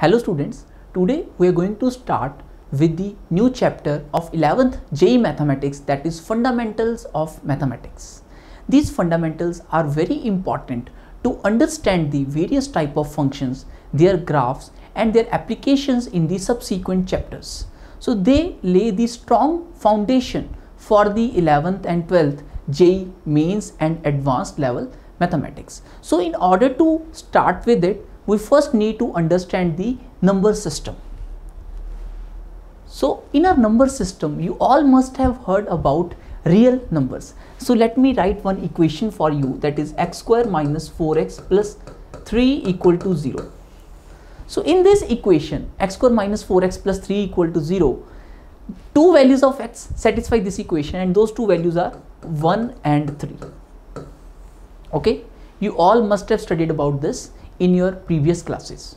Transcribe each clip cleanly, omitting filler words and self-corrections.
Hello students, today we are going to start with the new chapter of 11th JEE Mathematics, that is Fundamentals of Mathematics. These fundamentals are very important to understand the various type of functions, their graphs and their applications in the subsequent chapters. So they lay the strong foundation for the 11th and 12th JEE Mains and Advanced Level Mathematics. So in order to start with it, we first need to understand the number system. So in our number system, you all must have heard about real numbers. So let me write one equation for you, that is x square minus 4x plus 3 equal to 0. So in this equation, x square minus 4x plus 3 equal to 0, two values of x satisfy this equation and those two values are 1 and 3. Okay, you all must have studied about this in your previous classes.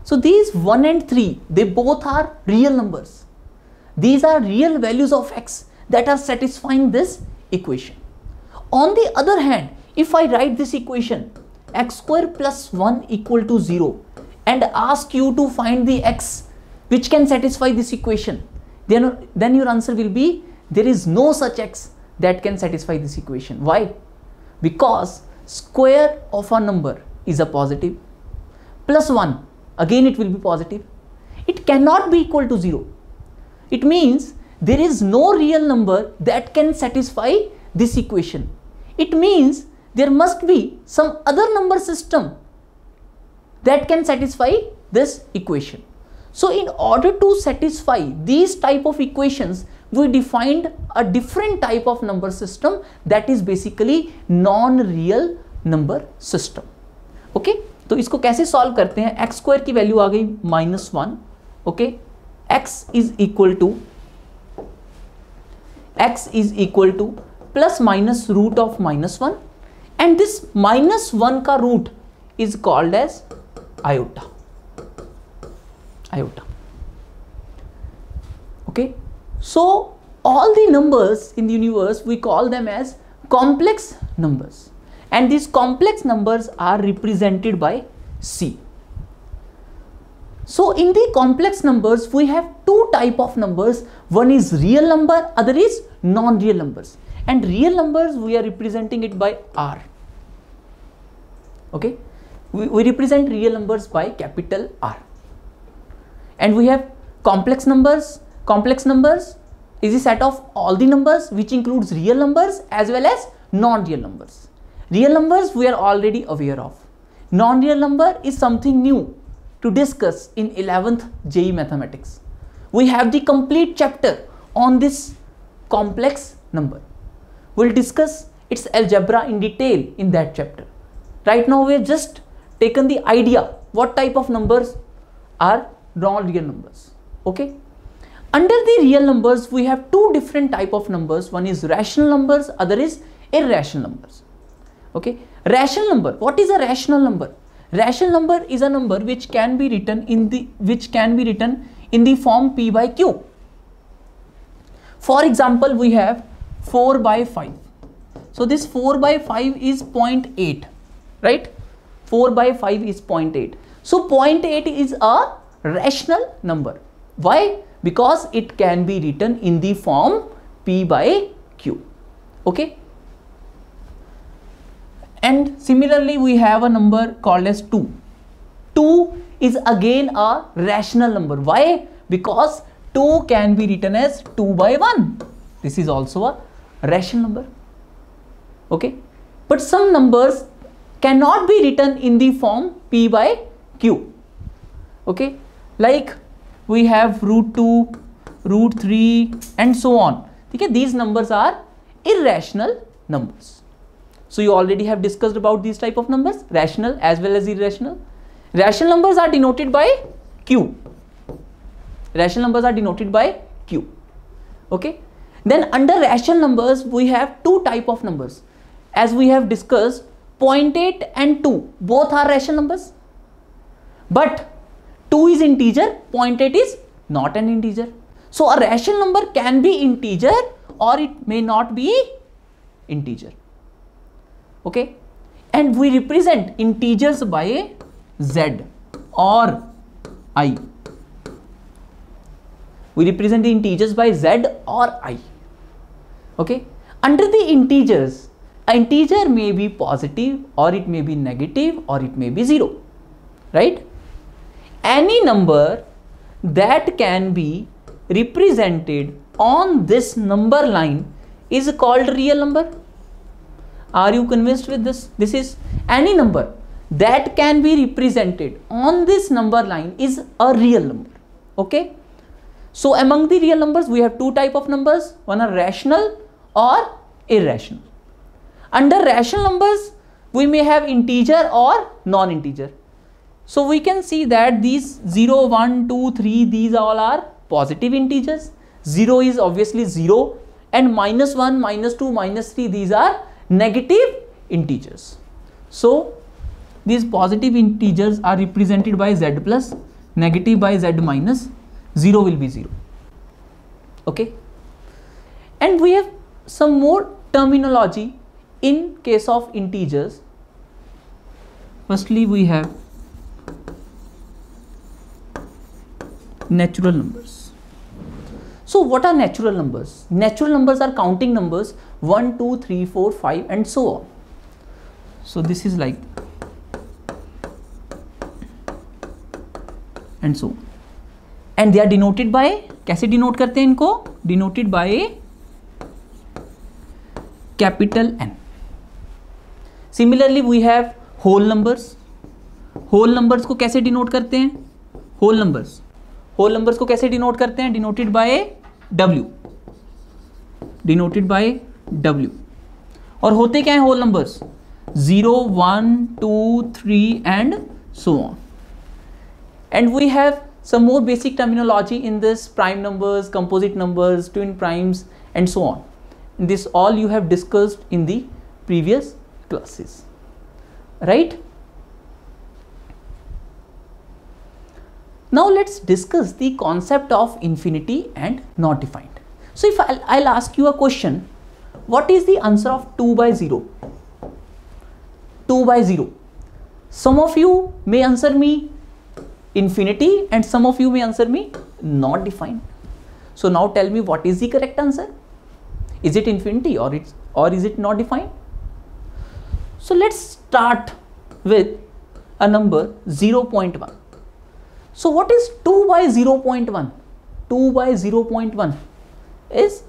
So these 1 and 3, they both are real numbers. These are real values of x that are satisfying this equation. On the other hand, if I write this equation x square plus 1 equal to 0 and ask you to find the x which can satisfy this equation, then your answer will be there is no such x that can satisfy this equation. Why? Because square of a number is a positive, plus 1, again it will be positive. It cannot be equal to 0. It means there is no real number that can satisfy this equation. It means there must be some other number system that can satisfy this equation. So in order to satisfy these type of equations, we defined a different type of number system, that is basically non-real number system. Okay, तो इसको कैसे solve करते हैं? X square की value आ गई -1. Okay, x is equal to plus minus root of -1 and this -1 का root is called as iota. Okay, so all the numbers in the universe, we call them as complex numbers, and these complex numbers are represented by C. So in the complex numbers, we have two type of numbers. One is real number, other is non-real numbers, and real numbers we are representing it by R. Okay, we represent real numbers by capital R. And we have complex numbers. Complex numbers is a set of all the numbers which includes real numbers as well as non-real numbers. Real numbers we are already aware of. Non-real number is something new to discuss in 11th JEE Mathematics. We have the complete chapter on this complex number. We'll discuss its algebra in detail in that chapter. Right now we have just taken the idea what type of numbers are non-real numbers. Okay, under the real numbers we have two different type of numbers. One is rational numbers, other is irrational numbers. Okay, rational number, what is a rational number? Rational number is a number which can be written in the form p by q. For example, we have 4 by 5. So this 4 by 5 is 0.8, right? 4 by 5 is 0.8. So 0.8 is a rational number. Why? Because it can be written in the form p by q. Okay, and similarly we have a number called as 2. 2 is again a rational number. Why? Because 2 can be written as 2 by 1. This is also a rational number. Okay, but some numbers cannot be written in the form p by q. Okay, like we have √2, √3 and so on. Okay, these numbers are irrational numbers. So you already have discussed about these type of numbers, rational as well as irrational. Rational numbers are denoted by q. Rational numbers are denoted by q. Okay, then under rational numbers we have two type of numbers. As we have discussed, 0.8 and 2 both are rational numbers, but 2 is integer, 0.8 is not an integer. So a rational number can be integer or it may not be integer. Okay, and we represent integers by z or I. We represent the integers by Z or I. Okay. Under the integers, an integer may be positive or it may be negative or it may be 0. Right? Any number that can be represented on this number line is called real number. Are you convinced with this? This is any number that can be represented on this number line is a real number. Okay. So among the real numbers we have two type of numbers. One are rational or irrational. Under rational numbers we may have integer or non-integer. So we can see that these 0, 1, 2, 3, these all are positive integers. 0 is obviously 0 and minus 1, minus 2, minus 3, these are negative integers. So these positive integers are represented by Z plus, negative by Z minus, 0 will be 0. Okay. And we have some more terminology in case of integers. Firstly we have natural numbers. So what are natural numbers? Natural numbers are counting numbers 1, 2, 3, 4, 5 and so on. So this is like and so on. And they are denoted by, कैसे denote करते हैं इनको? Denoted by capital N. Similarly we have whole numbers. Whole numbers को कैसे denote करते हैं? Whole numbers. Whole numbers को कैसे denote करते हैं? Denoted by W. Denoted by W. और होते क्या हैं whole numbers? 0, 1, 2, 3 and so on. And we have some more basic terminology in this: prime numbers, composite numbers, twin primes and so on. This all you have discussed in the previous classes, right? Now let's discuss the concept of infinity and not defined. So if I'll ask you a question, what is the answer of 2 by 0? 2 by 0. Some of you may answer me infinity and some of you may answer me not defined. So now tell me, what is the correct answer? Is it infinity or is it not defined? So let's start with a number 0.1. So what is 2 by 0.1? 2 by 0.1 is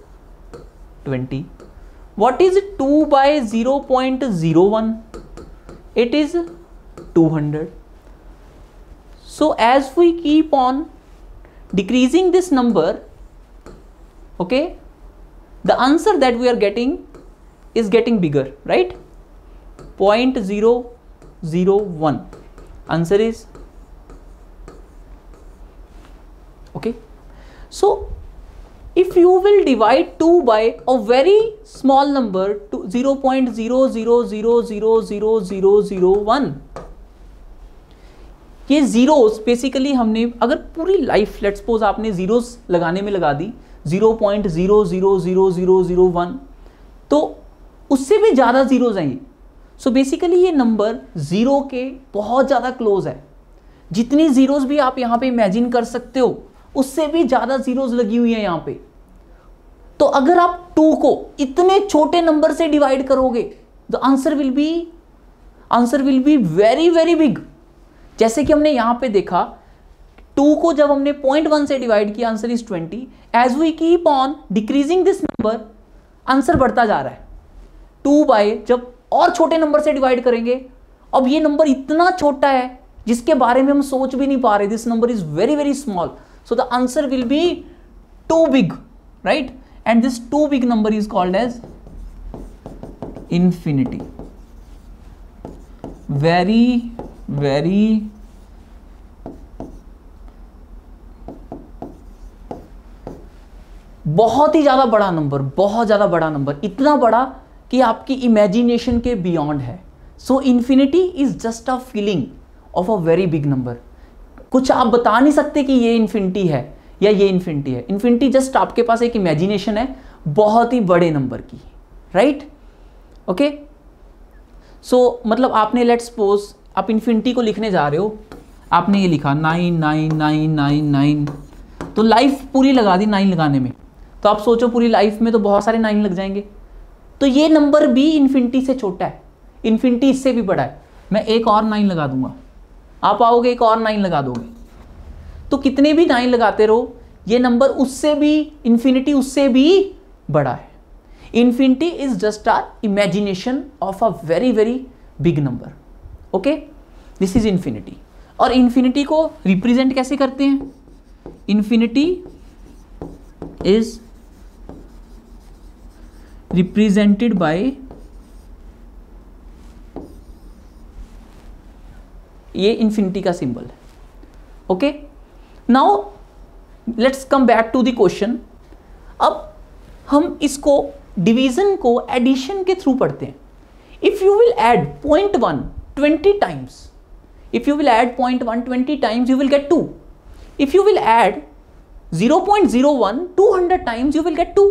20. What is 2 by 0.01? It is 200. So as we keep on decreasing this number, okay, the answer that we are getting is getting bigger, right? 0.001. Answer is okay. So if you will divide 2 by a very small number to 0.000000001, ये zeros basically हमने अगर पूरी life let's suppose आपने zeros लगाने में लगा दी 0.0000001, तो उससे भी ज़्यादा जीरोस हैं। सो बेसिकली ये नंबर ज़ीरो के बहुत ज़्यादा क्लोज है। जितनी जीरोस भी आप यहाँ पे इमेजिन कर सकते हो उससे भी ज़्यादा जीरोस लगी हुई है यहाँ पे। तो अगर आप 2 को इतने छोटे नंबर से डिवाइड करोगे the answer will be very very big. जैसे कि हमने यहाँ पे देखा 2 को जब हमने 0.1 से डिवाइड किया answer is 20। As we keep on decreasing this number answer बढ़ता जा रहा है। 2 बाय जब और छोटे नंबर से डिवाइड करेंगे, अब ये नंबर इतना छोटा है जिसके बारे में हम सोच भी नहीं पा रहे। This number is very very small, so the answer will be too big, right? And this too big number is called as infinity. Very very बहुत ही ज्यादा बड़ा नंबर, बहुत ज्यादा बड़ा नंबर, इतना बड़ा कि आपकी इमेजिनेशन के बियॉन्ड है। So infinity is just a feeling of a very big number. कुछ आप बता नहीं सकते कि ये इन्फिनिटी है या ये इन्फिनिटी है। इन्फिनिटी जस्ट आपके पास एक इमेजिनेशन है बहुत ही बड़े नंबर की, राइट? ओके, सो मतलब आपने लेट्स सपोज आप इन्फिनिटी को लिखने जा रहे हो आपने ये लिखा 99999, तो लाइफ पूरी लगा दी 9 लगाने में। तो आप सोचो पूरी लाइफ में तो बहुत सारे 9 लग जाएंगे। तो ये नंबर भी इन्फिनिटी से छोटा है, इन्फिनिटी इससे भी बड़ा है। मैं एक और 9 लगा दूंगा, आप आओगे एक और 9 लगा दोगे, तो कितने भी 9 लगाते रहो, ये नंबर उससे भी, इन्फिनिटी उससे भी बड़ा है। Infinity is just our imagination of a very very big number. Okay, this is infinity. और इन्फिनिटी को रिप्रेजेंट कैसे करते हैं? इन्फिनिटी इज रिप्रेजेंटेड बाय, ये इन्फिनिटी का सिंबल है। Okay, now let's come back to the question. अब हम इसको डिवीजन को एडिशन के थ्रू पढ़ते हैं। If you will add 0.1 20 times, if you will add 0.1 20 times, you will get 2. If you will add 0.01 200 times, you will get 2.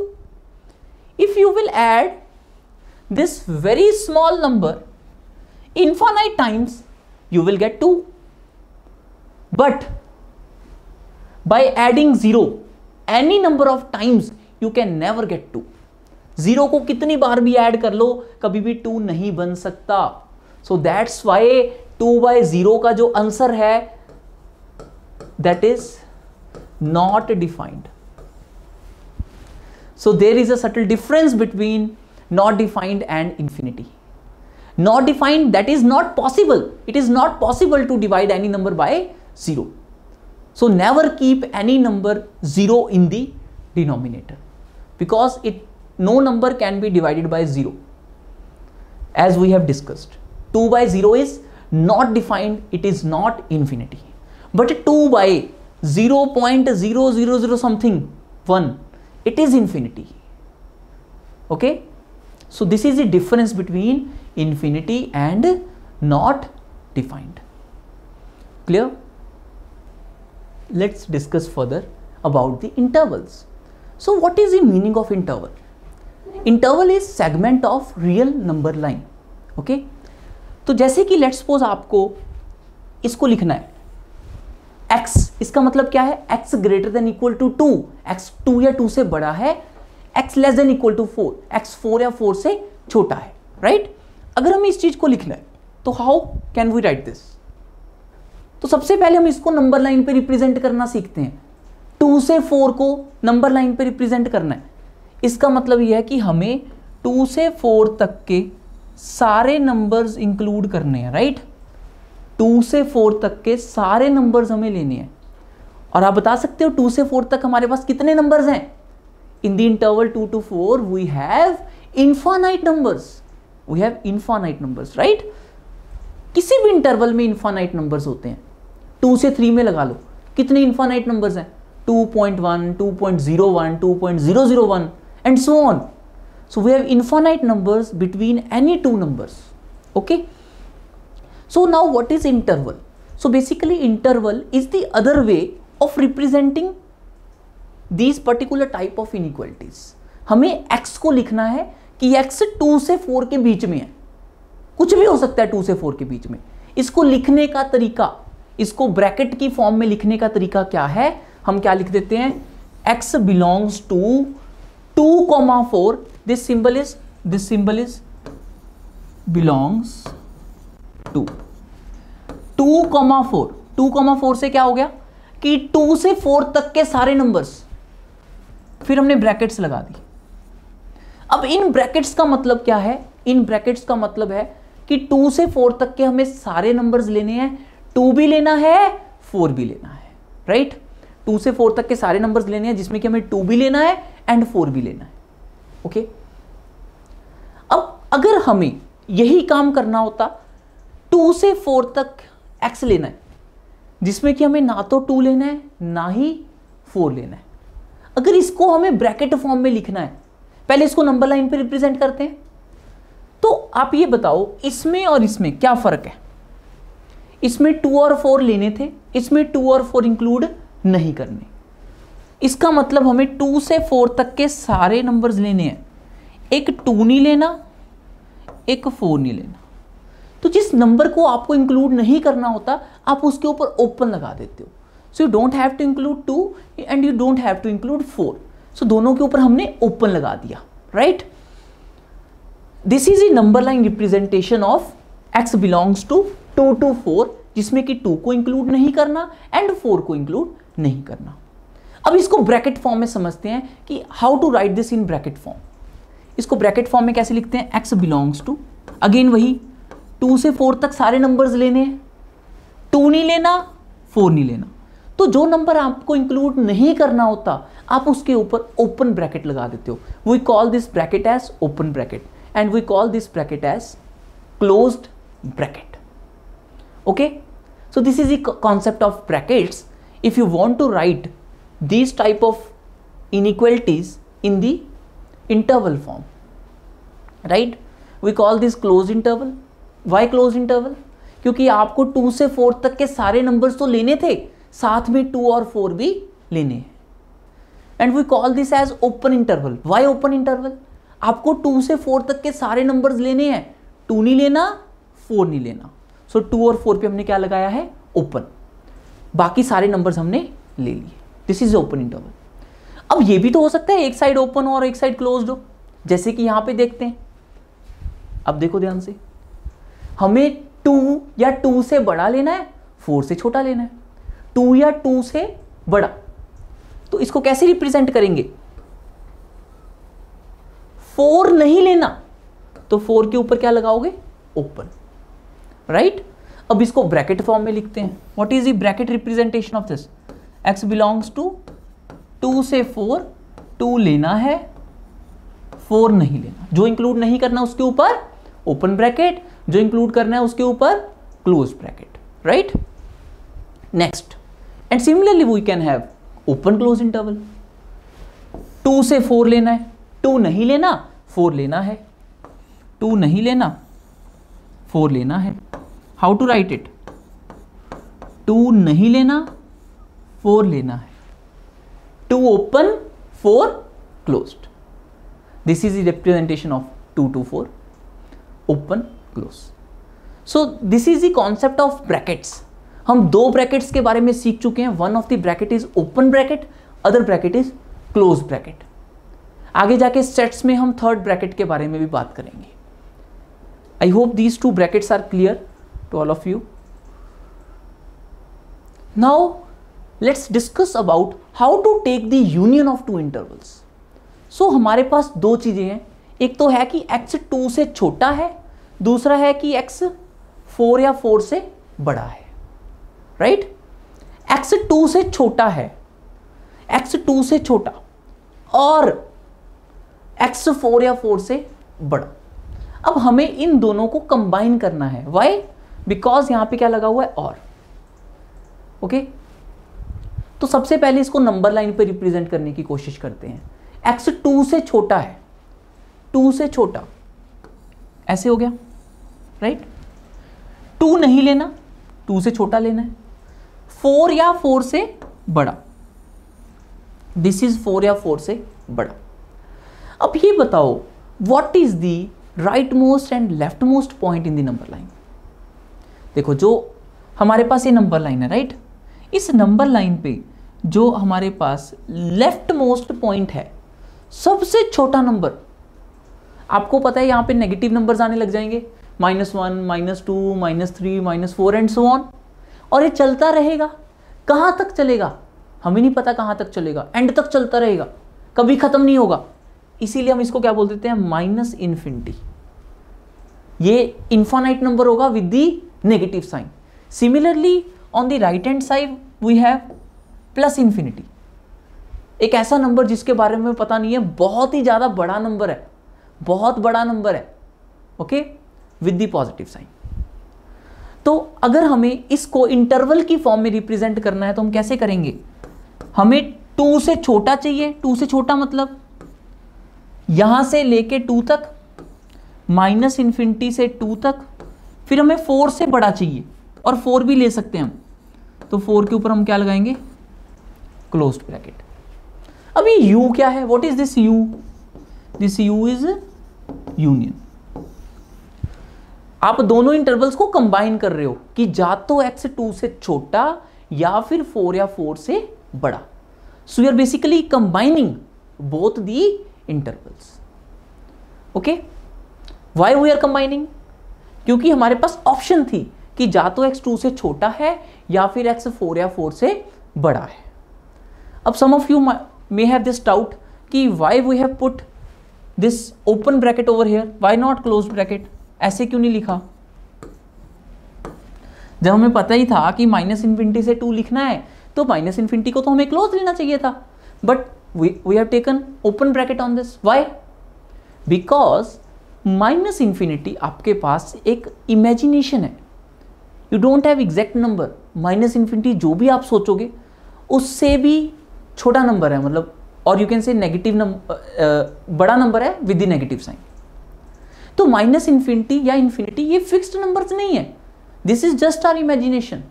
If you will add this very small number infinite times, you will get 2. But by adding 0 any number of times, you can never get 2. 0 को कितनी बार भी add कर लो, कभी भी 2 नहीं बन सकता। So that's why 2/0 का जो आंसर है that is not defined. So there is a subtle difference between not defined and infinity. Not defined, that is not possible. It is not possible to divide any number by 0. So never keep any number 0 in the denominator, because no number can be divided by 0, as we have discussed. 2/0 is not defined, it is not infinity. But 2/0.000 something 1, it is infinity. Okay, so this is the difference between infinity and not defined. Clear? Let's discuss further about the intervals. So what is the meaning of interval? Interval is segment of real number line. Okay, तो जैसे कि let's suppose आपको इसको लिखना है x, इसका मतलब क्या है? x greater than equal to 2, x 2 या 2 से बड़ा है, x less than equal to 4, x 4 या 4 से छोटा है, राइट? अगर हमें इस चीज को लिखना है तो how can we write this? तो सबसे पहले हम इसको नंबर लाइन पे रिप्रेजेंट करना सीखते हैं। 2 से 4 को नंबर लाइन पे रिप्रेजेंट करना है। इसका मतलब यह है कि हमें 2 से 4 तक के सारे नंबर्स इंक्लूड करने हैं, राइट? 2 से 4 तक के सारे नंबर्स हमें लेने हैं। और आप बता सकते हो 2 से 4 तक हमारे पास कितने नंबर्स हैं? In the interval 2 to 4 we have infinite numbers, we have infinite numbers, right? किसी भी इंटरवल में इनफाइनाइट नंबर्स होते हैं। 2 से 3 में लगा लो, कितने इनफाइनाइट नंबर्स हैं? 2.1, 2.01, 2.001 and so on. So we have infinite numbers between any two numbers. Okay, so now what is interval? So basically interval is the other way of representing these particular type of inequalities. हमें x को लिखना है कि x 2 से 4 के बीच में है, कुछ भी हो सकता है 2 से 4 के बीच में। इसको लिखने का तरीका, इसको ब्रैकेट की फॉर्म में लिखने का तरीका क्या है? हम क्या लिख देते हैं? x belongs to 2,4. This symbol is belongs to 2,4. 2,4 से क्या हो गया कि 2 से 4 तक के सारे नंबर्स, फिर हमने ब्रैकेट्स लगा दी। अब इन ब्रैकेट्स का मतलब क्या है? इन ब्रैकेट्स का मतलब है कि 2 से 4 तक के हमें सारे नंबर्स लेने हैं, 2 भी लेना है 4 भी लेना है, राइट? 2 से 4 तक के सारे नंबर्स लेने हैं जिसमें कि हमें 2 भी लेना है एंड 4 भी लेना है। ओके, अब अगर हमें यही काम करना होता, 2 से 4 तक x लेना है जिसमें कि हमें ना तो 2 लेना है ना ही 4 लेना है। अगर इसको हमें ब्रैकेट फॉर्म में लिखना है, पहले इसको नंबर लाइन पे रिप्रेजेंट करते हैं। तो आप ये बताओ इसमें और इसमें क्या फर्क है? इसमें 2 और 4 लेने थे, इसमें 2 और 4 इंक्लूड नहीं करने। इसका मतलब हमें 2 से 4 तक के सारे नंबर्स लेने हैं, एक 2 नहीं लेना, एक 4 नहीं लेना। तो जिस नंबर को आपको इंक्लूड नहीं करना होता आप उसके ऊपर ओपन लगा देते हो. So you don't have to include 2 and you don't have to include 4. So दोनों के ऊपर हमने ओपन लगा दिया, right. This is a number line representation of x belongs to 2 to 4, जिसमें कि 2 को इंक्लूड नहीं करना एंड 4 को इंक्लूड नहीं करना. अब इसको ब्रैकेट फॉर्म में समझते हैं कि how to write this in bracket form. इसको ब्रैकेट फॉर्म में कैसे लिखते हैं, x बिलोंग्स टू, अगेन वही 2 से 4 तक सारे नंबर्स लेने हैं, 2 नहीं लेना 4 नहीं लेना. तो जो नंबर आपको इंक्लूड नहीं करना होता आप उसके ऊपर ओपन ब्रैकेट लगा देते हो. We call this bracket as open bracket and we call this bracket as closed bracket. Okay, so this is the concept of brackets. If you want to write these type of inequalities in the interval form, right, we call this closed interval. Why closed interval? क्योंकि आपको 2 से 4 तक के सारे numbers तो लेने थे, साथ में 2 और 4 भी लेने हैं. And we call this as open interval. Why open interval? आपको 2 से 4 तक के सारे नंबर्स लेने हैं, 2 नहीं लेना 4 नहीं लेना. सो 2 और 4 पे हमने क्या लगाया है, ओपन. बाकी सारे नंबर्स हमने ले लिए. This is open interval. अब ये भी तो हो सकता है एक साइड ओपन हो और एक साइड क्लोज्ड हो, जैसे कि यहां पे देखते हैं. अब देखो ध्यान से, हमें 2 या 2 से बड़ा लेना है, 4 से छोटा लेना है. 2 या 2 से बड़ा, तो इसको कैसे रिप्रेजेंट करेंगे, 4 नहीं लेना तो 4 के ऊपर क्या लगाओगे, ओपन, राइट. अब इसको ब्रैकेट फॉर्म में लिखते हैं. What is the bracket representation of this, x belongs to 2 से 4, 2 लेना है 4 नहीं लेना. जो इंक्लूड नहीं करना उसके ऊपर ओपन ब्रैकेट, जो इंक्लूड करना है उसके ऊपर close bracket, right. Next, and similarly we can have open close interval. 2 से 4 लेना है, 2 नहीं लेना 4 लेना है, 2 नहीं लेना 4 लेना है. हाउ टू राइट इट, 2 नहीं लेना 4 लेना है, 2 open 4 closed. This is the representation of 2 to 4, open close. So this is the concept of brackets. हम 2 ब्रैकेट्स के बारे में सीख चुके हैं. One of the bracket is open bracket, other bracket is close bracket. आगे जाके सेट्स में हम थर्ड ब्रैकेट के बारे में भी बात करेंगे. I hope these 2 brackets are clear to all of you. Now let's discuss about how to take the union of 2 intervals. So हमारे पास 2 चीजें हैं. एक तो है कि x 2 से छोटा है, दूसरा है कि x 4 या 4 से बड़ा है, राइट. x 2 से छोटा है, x 2 से छोटा और x 4 या 4 से बड़ा. अब हमें इन दोनों को कंबाइन करना है. वाई? बिकॉज यहां पे क्या लगा हुआ है, और. ओके, तो सबसे पहले इसको नंबर लाइन पे रिप्रेजेंट करने की कोशिश करते हैं. x 2 से छोटा है, 2 से छोटा, ऐसे हो गया, राइट. 2 नहीं लेना, 2 से छोटा लेना है. 4 या 4 से बड़ा, दिस इज 4 या 4 से बड़ा. अब ये बताओ, what is the right most and left most point in the number line. देखो, जो हमारे पास ये नंबर लाइन है, राइट. इस नंबर लाइन पे जो हमारे पास लेफ्ट मोस्ट पॉइंट है, सबसे छोटा नंबर, आपको पता है यहां पे नेगेटिव नंबर्स आने लग जाएंगे, -1, -2, -3, -4 एंड सो ऑन. और ये चलता रहेगा. कहां तक चलेगा हमें नहीं पता, कहां तक चलेगा, एंड तक चलता रहेगा, कभी खत्म नहीं होगा. इसीलिए हम इसको क्या बोल देते हैं, माइनस इन्फिनिटी. ये इन्फानाइट नंबर होगा with the negative sign. Similarly on the right hand side we have plus infinity. एक ऐसा नंबर जिसके बारे में पता नहीं है, बहुत ही ज्यादा बड़ा नंबर है, बहुत बड़ा नंबर है, okay, with the positive sign. तो अगर हमें इसको इंटरवल की फॉर्म में रिप्रेजेंट करना है तो हम कैसे करेंगे, हमें 2 से छोटा चाहिए. 2 से छोटा मतलब यहां से लेके 2 तक, माइनस इन्फिनिटी से 2 तक. फिर हमें 4 से बड़ा चाहिए, और 4 भी ले सकते हैं हम. तो 4 के ऊपर हम क्या लगाएंगे, क्लोज्ड ब्रैकेट. अब ये u क्या है, what is this u? This u is union. आप दोनों इंटरवल्स को कंबाइन कर रहे हो कि जा तो x 2 से छोटा या फिर 4 या 4 से बड़ा. So you are basically combining both the intervals. Okay, why we are combining? क्योंकि हमारे पास ऑप्शन थी कि जा तो x 2 से छोटा है या फिर x 4 या 4 से बड़ा है. अब some of you may have this doubt कि why we have put this open bracket over here, why not close bracket? ऐसे क्यों नहीं लिखा जब हमें पता ही था कि -∞ से 2 लिखना है, तो -∞ को तो हमें क्लोज लेना चाहिए था. But we have taken open bracket on this. Why? Because -∞ आपके पास एक इमेजिनेशन है. You don't have exact number. -∞ जो भी आप सोचोगे उससे भी छोटा नंबर है, मतलब, और you can say negative number, बड़ा नंबर है विद द नेगेटिव साइन. तो -∞ या इन्फिनिटी ये फिक्स्ड नंबर्स नहीं है. This is just our imagination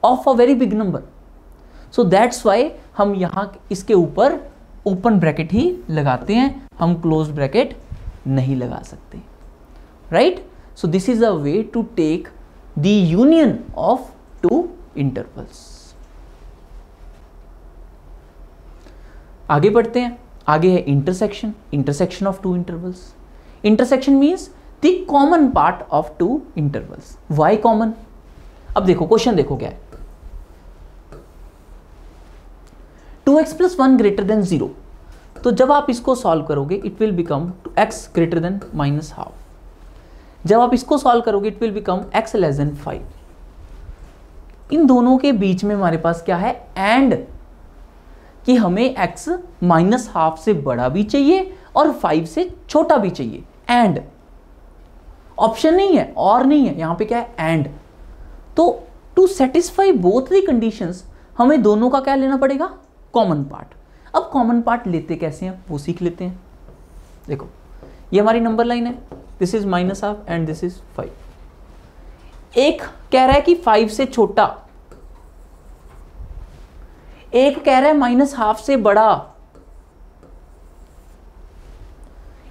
of a very big number. So that's why हम यहाँ इसके ऊपर ओपन ब्रैकेट ही लगाते हैं, हम क्लोज ब्रैकेट नहीं लगा सकते. Right? So this is a way to take the union of two intervals. आगे बढ़ते हैं. आगे है intersection. Intersection of two intervals. Intersection means the common part of two intervals. Why common? अब देखो क्वेश्चन देखो क्या है. 2x + 1 > 0. तो जब आप इसको सॉल्व करोगे इट विल बिकम x > -½ जब आप इसको सॉल्व करोगे इट विल बिकम x < 5. इन दोनों के बीच में हमारे पास क्या है? एंड, कि हमें x -½ से बड़ा भी चाहिए और 5 से छोटा भी चाहिए. एंड ऑप्शन नहीं है, और नहीं है, यहां पे क्या है? एंड. तो to satisfy both the conditions हमें दोनों का क्या लेना पड़ेगा? Common part. अब कॉमन पार्ट लेते कैसे हैं वो सीख लेते हैं. देखो ये हमारी नंबर लाइन है, this is -½ and this is 5. एक कह रहा है कि 5 से छोटा, एक कह रहा है -½ से बड़ा,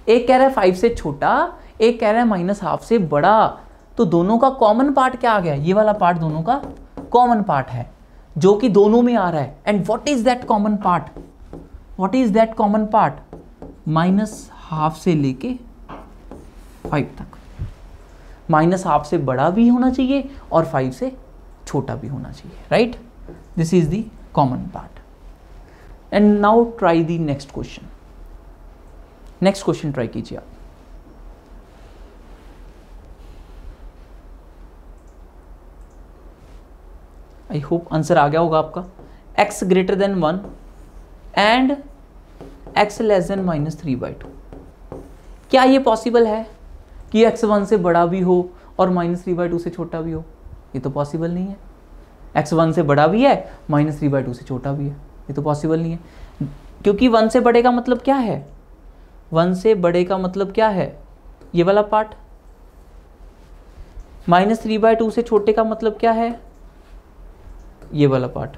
एक कह रहा है 5 से छोटा, एक कह रहा है -½ से बड़ा. तो दोनों का कॉमन पार्ट क्या आ गया? ये वाला पार्ट दोनों का कॉमन पार्ट है जो कि दोनों में आ रहा है. And what is that common part? What is that common part? -½ से लेके 5 तक. -½ से बड़ा भी होना चाहिए और 5 से छोटा भी होना चाहिए. Right? This is the common part. And now try the next question. Next question try कीजिए आप. आई होप आंसर आ गया होगा आपका. x > 1 and x < -3/2. क्या ये पॉसिबल है कि x 1 से बड़ा भी हो और -3/2 से छोटा भी हो? ये तो पॉसिबल नहीं है. x 1 से बड़ा भी है, -3/2 से छोटा भी है. ये तो पॉसिबल नहीं है, क्योंकि 1 से बड़े का मतलब क्या है? 1 से बड़े का मतलब क्या है? ये वाला पार्ट. -3/2 से छोटे का मतलब क्या है? ये वाला पार्ट.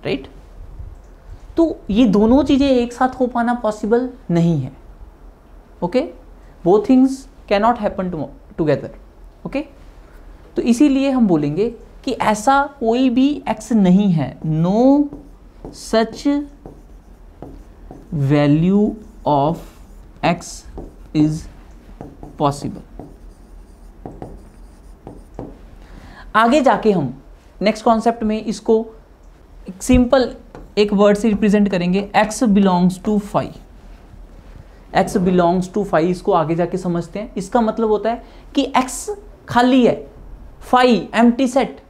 राइट? तो ये दोनों चीजें एक साथ हो पाना पॉसिबल नहीं है. Okay, both things can not happen together. Okay, तो इसीलिए हम बोलेंगे कि ऐसा कोई भी x नहीं है. No such value of x is possible. आगे जाके हम नेक्स्ट कॉन्सेप्ट में इसको सिंपल एक वर्ड से रिप्रेजेंट करेंगे. x belongs to 5. x belongs to 5 इसको आगे जाके समझते हैं. इसका मतलब होता है कि x खाली है, 5 एम्प्टी सेट.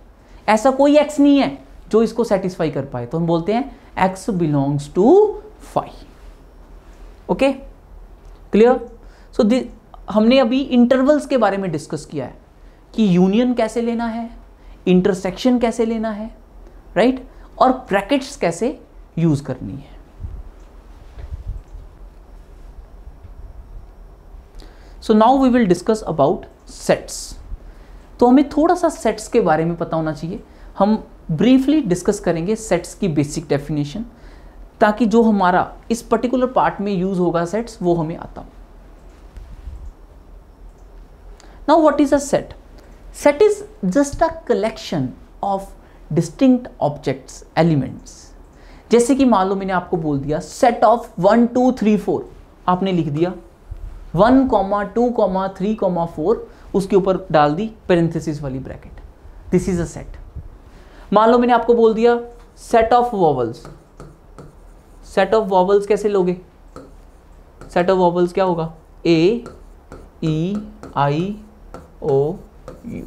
ऐसा कोई x नहीं है जो इसको सेटिस्फाई कर पाए, तो हम बोलते हैं x belongs to 5. Okay, clear? So हमने अभी इंटरवल्स के बारे में डिस्कस किया है कि यूनियन कैसे लेना है, इंटरसेक्शन कैसे लेना है, राइट? और ब्रैकेट्स कैसे यूज करनी है. So now we will discuss about sets. तो हमें थोड़ा सा सेट्स के बारे में पता होना चाहिए. हम ब्रीफली डिस्कस करेंगे सेट्स की बेसिक डेफिनेशन, ताकि जो हमारा इस पर्टिकुलर पार्ट में यूज होगा सेट्स वो हमें आता हो. Now what is a set? Set is just a collection of distinct objects, elements. जैसे कि मान लो मैंने आपको बोल दिया सेट ऑफ 1 2 3 4, आपने लिख दिया 1, 2, 3, 4, उसके ऊपर डाल दी पेरेंथेसिस वाली bracket, this is a set. मान लो मैंने आपको बोल दिया set of vowels, set of vowels कैसे लोगे? सेट ऑफ वॉवल्स क्या होगा? A E I O U,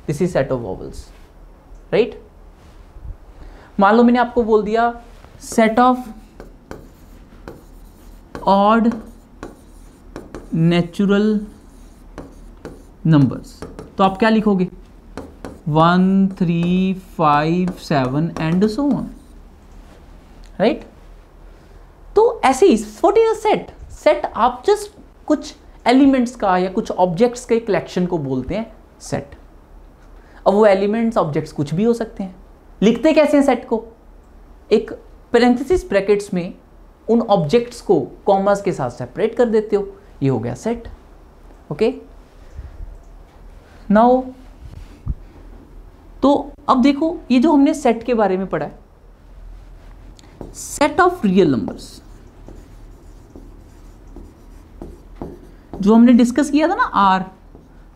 this is set of vowels, right. मान लो मैंने आपको बोल दिया set of odd natural numbers, तो आप क्या लिखोगे? 1 3 5 7 एंड सो ऑन, राइट। तो ऐसे ही what is a set? Set आप जस्ट कुछ एलिमेंट्स का या कुछ ऑब्जेक्ट्स के कलेक्शन को बोलते हैं सेट। अब वो एलिमेंट्स ऑब्जेक्ट्स कुछ भी हो सकते हैं। लिखते कैसे हैं सेट को? एक पैरेंथेसिस ब्रैकेट्स में उन ऑब्जेक्ट्स को कॉमास के साथ सेपरेट कर देते हो, ये हो गया सेट। ओके, नाउ तो अब देखो ये जो हमने सेट के बारे में पढ़ा है, सेट ऑफ रियल नंबर्स जो हमने डिस्कस किया था ना, आर,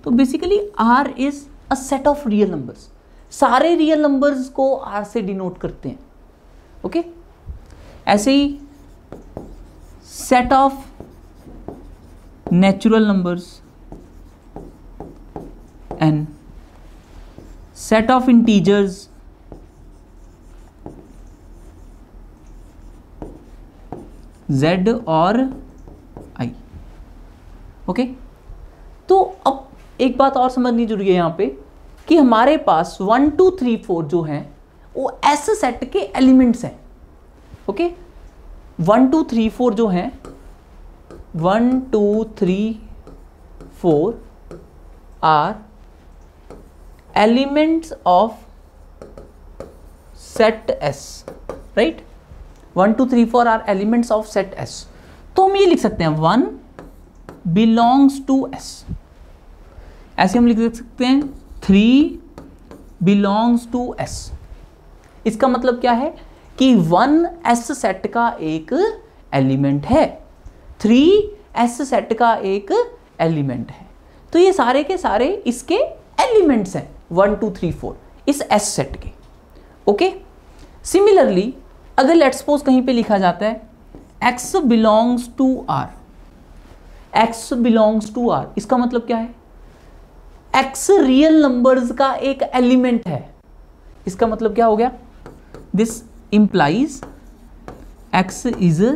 तो basically R is a set of real numbers. सारे रियल नंबर्स को आर से डिनोट करते हैं। ओके, ऐसे ही set of natural numbers N, set of integers z और i। ओके, तो अब एक बात और समझनी जरूरी है यहां पे कि हमारे पास 1 2 3 4 जो हैं वो ऐसे सेट के एलिमेंट्स हैं। ओके, 1 2 3 4 जो हैं 1 2 3 4 are elements of set S, right. 1 2 3 4 are elements of set S। तो हम ये लिख सकते हैं 1 बिलोंग्स टू S, ऐसे हम लिख सकते हैं 3 बिलोंग्स टू S। इसका मतलब क्या है कि 1 S सेट का एक एलिमेंट है, 3 S सेट का एक एलिमेंट है। तो ये सारे के सारे इसके एलिमेंट्स हैं 1 2 3 4 इस S सेट के। ओके, सिमिलरली अगर लेट्स सपोज कहीं पे लिखा जाता है X belongs to R, X belongs to R, इसका मतलब क्या है? X रियल नंबर्स का एक एलिमेंट है। इसका मतलब क्या हो गया? This implies X is a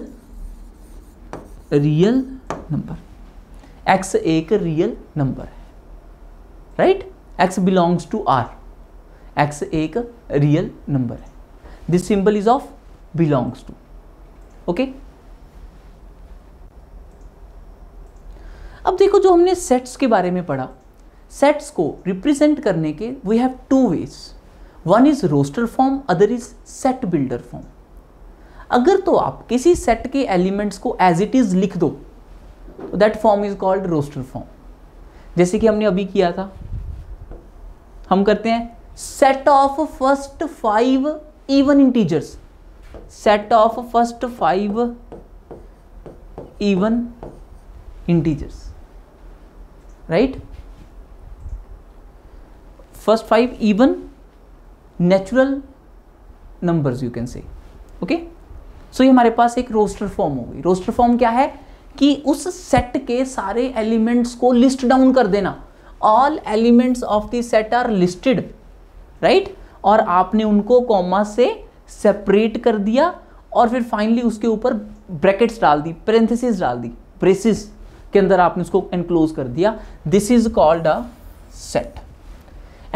real number, X एक रियल नंबर है, right. X belongs to R, X एक रियल नंबर है। This symbol is of belongs to. Okay, अब देखो जो हमने सेट्स के बारे में पढ़ा, सेट्स को रिप्रेजेंट करने के we have 2 ways. One is roster form, other is set builder form. अगर तो आप किसी सेट के एलिमेंट्स को एज इट इज लिख दो तो that form is called roster form. जैसे कि हमने अभी किया था, हम करते हैं set of first 5 even integers, set of first 5 even integers, right. First 5 even natural numbers you can say. Okay, so ये हमारे पास एक रोस्टर फॉर्म हो गई। रोस्टर फॉर्म क्या है कि उस सेट के सारे एलिमेंट्स को लिस्ट डाउन कर देना। All elements of the set are listed, right, और आपने उनको कॉमा से सेपरेट कर दिया और फिर फाइनली उसके ऊपर ब्रैकेट्स डाल दी, पैरेंथेसिस डाल दी, ब्रेसेस के अंदर आपने उसको एनक्लोज कर दिया। This is called a set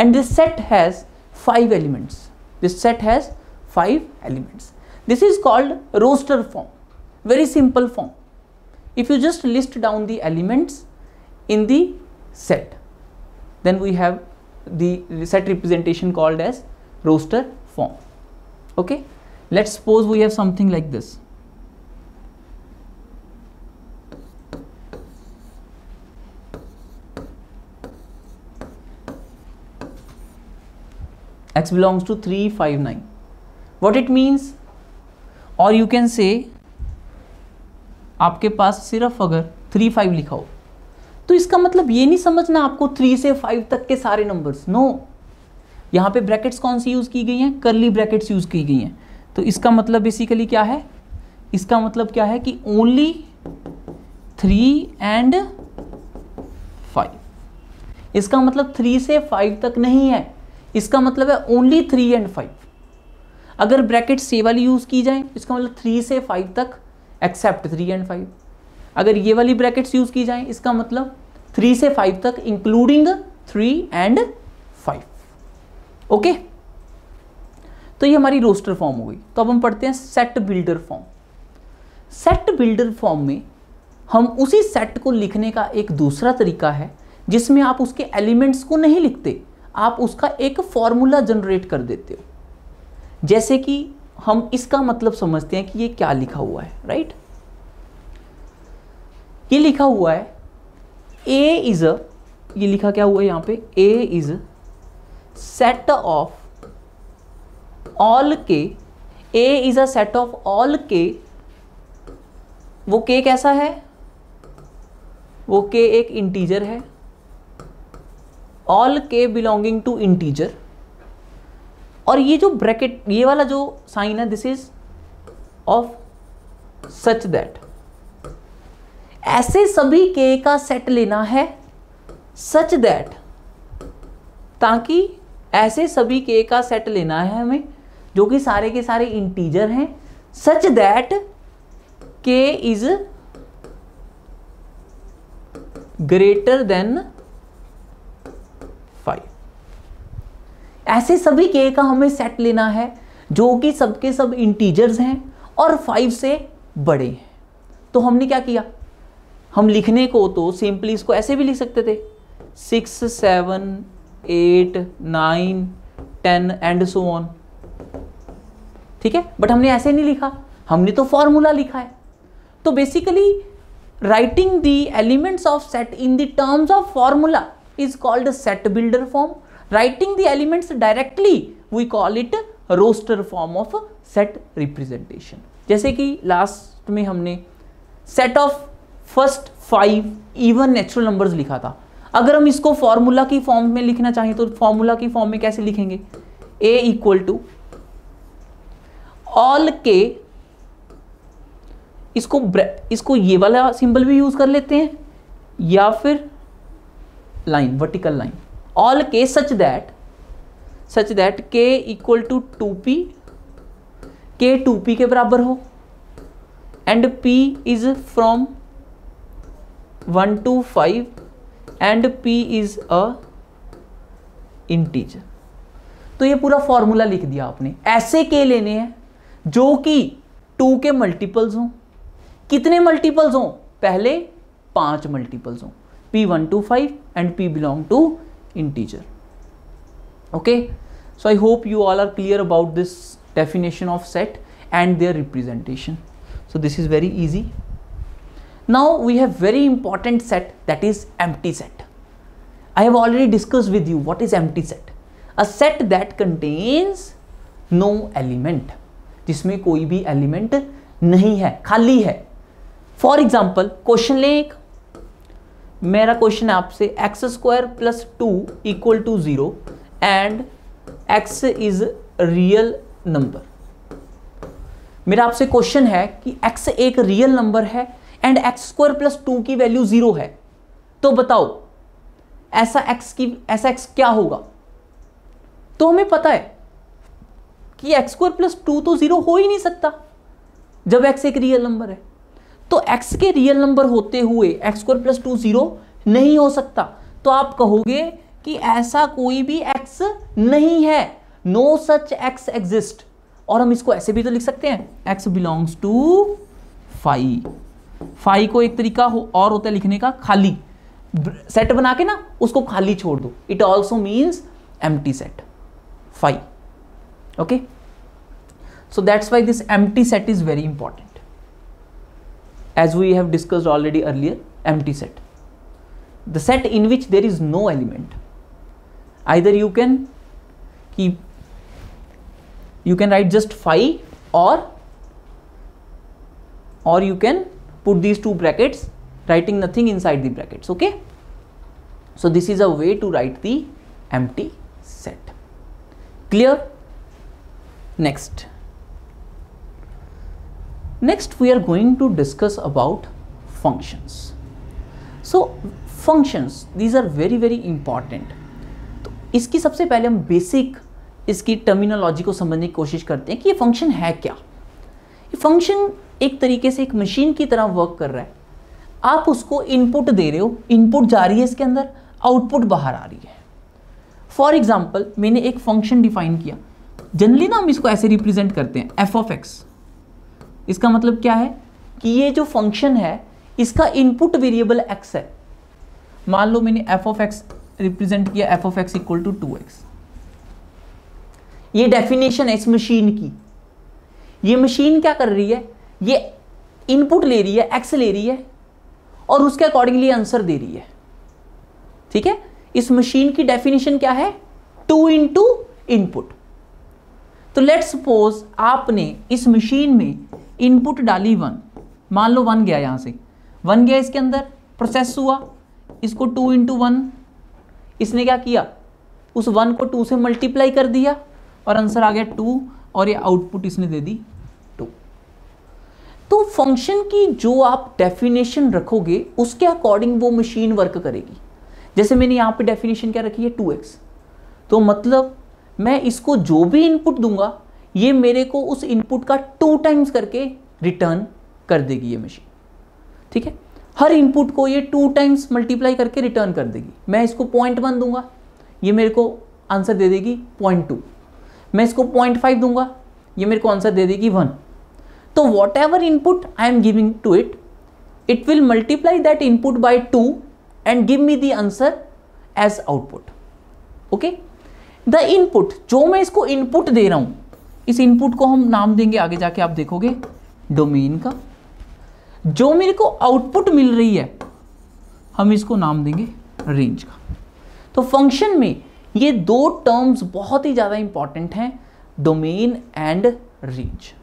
and this set has 5 elements. This set has 5 elements. This is called roster form. Very simple form. If you just list down the elements in the set, then we have the set representation called as roster form. Okay, let's suppose we have something like this. x belongs to 3, 5, 9. What it means? or you can say आपके पास सिर्फ अगर 3, 5 लिखा हो तो इसका मतलब ये नहीं समझना आपको 3 से 5 तक के सारे नंबर्स, नो। यहाँ पे ब्रैकेट्स कौन सी यूज की गई हैं? कर्ली ब्रैकेट्स यूज की गई हैं। तो इसका मतलब बेसिकली क्या है? इसका मतलब क्या है कि ओनली 3 and 5। इसका मतलब 3 से 5 तक नहीं है, इसका मतलब है ओनली 3 and 5। अगर ब्रैकेट से वाली यूज की जाए इसका मतलब 3 से 5 तक एक्सेप्ट 3 and 5। अगर ये वाली ब्रैकेट्स यूज की जाए इसका मतलब 3 से 5 तक इंक्लूडिंग 3 and 5। ओके, तो ये हमारी रोस्टर फॉर्म हो गई। तो अब हम पढ़ते हैं set builder form. Set builder form में हम उसी सेट को लिखने का एक दूसरा तरीका है जिसमें आप उसके एलिमेंट्स को नहीं लिखते, आप उसका एक फॉर्मूला जनरेट कर देते हो। जैसे कि हम इसका मतलब समझते हैं कि ये क्या लिखा हुआ है, राइट? ये लिखा हुआ है A इज अ, ये लिखा क्या हुआ है यहाँ पे? A is set of all K। A is a set of all K। वो K कैसा है? वो K एक इंटीजर है। All K belonging to integer. और ये जो ब्रैकेट, ये वाला जो साइन है, this is of such that, ऐसे सभी K का सेट लेना है सच दैट, ताकि ऐसे सभी K का सेट लेना है हमें जो कि सारे के सारे इंटीजर हैं, सच that K is greater than 5। ऐसे सभी K का हमें सेट लेना है जो कि सबके सब इंटीजर्स हैं और 5 से बड़े हैं। तो हमने क्या किया? हम लिखने को तो सिंपली इसको ऐसे भी लिख सकते थे, 6, 7, 8, 9, 10 एंड सो ऑन, ठीक है। बट हमने ऐसे नहीं लिखा, हमने तो फॉर्मूला लिखा है। तो basically writing the elements of set in the terms of formula is called set builder form. Writing the elements directly we call it roster form of set representation. जैसे कि लास्ट में हमने set of first 5 even natural numbers लिखा था। अगर हम इसको formula की फॉर्म में लिखना चाहें तो फॉर्मूला की फॉर्म में कैसे लिखेंगे? A equal to all K, इसको ये वाला सिंबल भी यूज कर लेते हैं या फिर line, vertical line, all K such that K equal to 2P, K 2P के बराबर हो and P is from 1 to 5 and P is a integer. तो ये पूरा फॉर्मूला लिख दिया आपने। ऐसे K लेने हैं जो कि 2 के मल्टीपल्स हों। कितने मल्टीपल्स हों? पहले 5 मल्टीपल्स हों, P1 to 5 and P belong to integer. Okay, so I hope you all are clear about this definition of set and their representation. So this is very easy. Now we have very important set, that is empty set. I have already discussed with you what is empty set. A set that contains no element, जिसमें कोई भी element नहीं है, खाली है। For example question ले एक, मेरा क्वेश्चन है आपसे x² + 2 = 0 and x is real number. मेरा आपसे क्वेश्चन है कि x एक रियल नंबर है एंड x² + 2 की वैल्यू 0 है। तो बताओ ऐसा x क्या होगा? तो हमें पता है कि x² + 2 तो 0 हो ही नहीं सकता जब x एक रियल नंबर है। तो x के रियल नंबर होते हुए x² + 2 0 नहीं हो सकता। तो आप कहोगे कि ऐसा कोई भी x नहीं है, नो सच x एग्जिस्ट। और हम इसको ऐसे भी तो लिख सकते हैं, x बिलोंग्स टू 5। 5 को एक तरीका और होता है लिखने का, खाली सेट बना के ना उसको खाली छोड़ दो। It also means empty set 5। Okay, so that's why this empty set is very important, as we have discussed already earlier. Empty set, the set in which there is no element. Either you can keep you can write just 5 or you can put these two brackets, writing nothing inside the brackets. Okay, so this is a way to write the empty set. Clear? Next we are going to discuss about functions. So functions, these are very very important. तो इसकी सबसे पहले हम basic इसकी terminology को समझने की कोशिश करते हैं कि ये फंक्शन है क्या। ये फंक्शन एक तरीके से एक मशीन की तरह वर्क कर रहा है। आप उसको इनपुट दे रहे हो, इनपुट जा रही है इसके अंदर, आउटपुट बाहर आ रही है। फॉर एग्जाम्पल मैंने एक फंक्शन डिफाइन किया, जनरली ना हम इसको ऐसे रिप्रेजेंट करते हैं एफ ऑफ एक्स। इसका मतलब क्या है कि ये जो फंक्शन है इसका इनपुट वेरिएबल एक्स है। मान लो मैंने एफ ऑफ एक्स रिप्रेजेंट किया, f of x equal to 2x। ये डेफिनेशन है इस मशीन की। ये मशीन क्या कर रही है, ये इनपुट ले रही है, एक्स ले रही है और उसके अकॉर्डिंगली आंसर दे रही है। ठीक है, इस मशीन की डेफिनेशन क्या है, 2 इंटू इनपुट। तो लेट्स सपोज आपने इस मशीन में इनपुट डाली 1, मान लो 1 गया, यहां से 1 गया इसके अंदर, प्रोसेस हुआ, इसको 2 इंटू 1, इसने क्या किया, उस 1 को 2 से मल्टीप्लाई कर दिया और आंसर आ गया 2 और ये आउटपुट इसने दे दी 2। तो फंक्शन की जो आप डेफिनेशन रखोगे उसके अकॉर्डिंग वो मशीन वर्क करेगी। जैसे मैंने यहाँ पे डेफिनेशन क्या रखी है 2x, तो मतलब मैं इसको जो भी इनपुट दूंगा ये मेरे को उस इनपुट का 2 टाइम्स करके रिटर्न कर देगी ये मशीन। ठीक है, हर इनपुट को ये 2 टाइम्स मल्टीप्लाई करके रिटर्न कर देगी। मैं इसको 0.1 दूंगा, ये मेरे को आंसर दे देगी 0.2। मैं इसको 0.5 दूंगा, ये मेरे को आंसर दे देगी 1। तो whatever input I am giving to it, it will multiply that input by 2 and give me the answer as output. Okay, the input, जो मैं इसको इनपुट दे रहा हूं, इस इनपुट को हम नाम देंगे, आगे जाके आप देखोगे, डोमेन का। जो मेरे को आउटपुट मिल रही है हम इसको नाम देंगे रेंज का। तो फंक्शन में ये 2 टर्म्स बहुत ही ज्यादा इंपॉर्टेंट हैं, डोमेन एंड रेंज।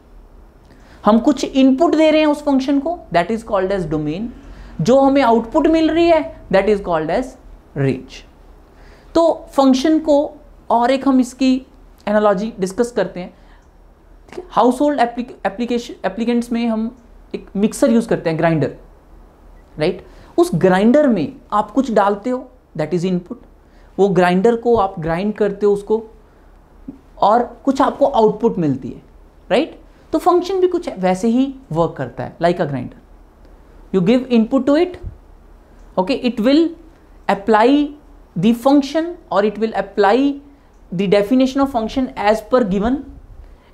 हम कुछ इनपुट दे रहे हैं उस फंक्शन को, that is called as domain. जो हमें आउटपुट मिल रही है that is called as range. तो फंक्शन को और एक हम इसकी एनालॉजी डिस्कस करते हैं। हाउस होल्ड एप्लीकेंट्स में हम एक मिक्सर यूज करते हैं, ग्राइंडर, राइट। उस ग्राइंडर में आप कुछ डालते हो, दैट इज इनपुट। वो ग्राइंडर को आप ग्राइंड करते हो उसको, और कुछ आपको आउटपुट मिलती है, राइट। तो फंक्शन भी कुछ वैसे ही वर्क करता है, like a grinder. You give input to it, okay, it will apply the function और it will apply the definition of function as per given,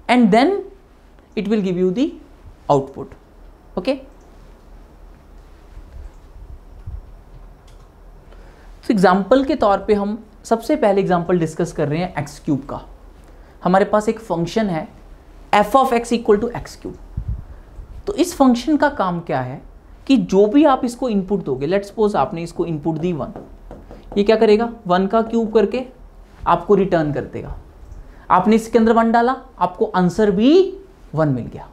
and then it will give you the output. Okay, so example के तौर पे हम सबसे पहले example discuss कर रहे हैं एक्स क्यूब का। हमारे पास एक फंक्शन है f of x equal to x cube. तो इस फंक्शन का काम क्या है कि जो भी आप इसको इनपुट दोगे, लेट्स सपोज आपने इसको इनपुट दी 1, ये क्या करेगा, 1 का क्यूब करके आपको रिटर्न कर देगा। आपने इसके अंदर 1 डाला, आपको आंसर भी 1 मिल गया।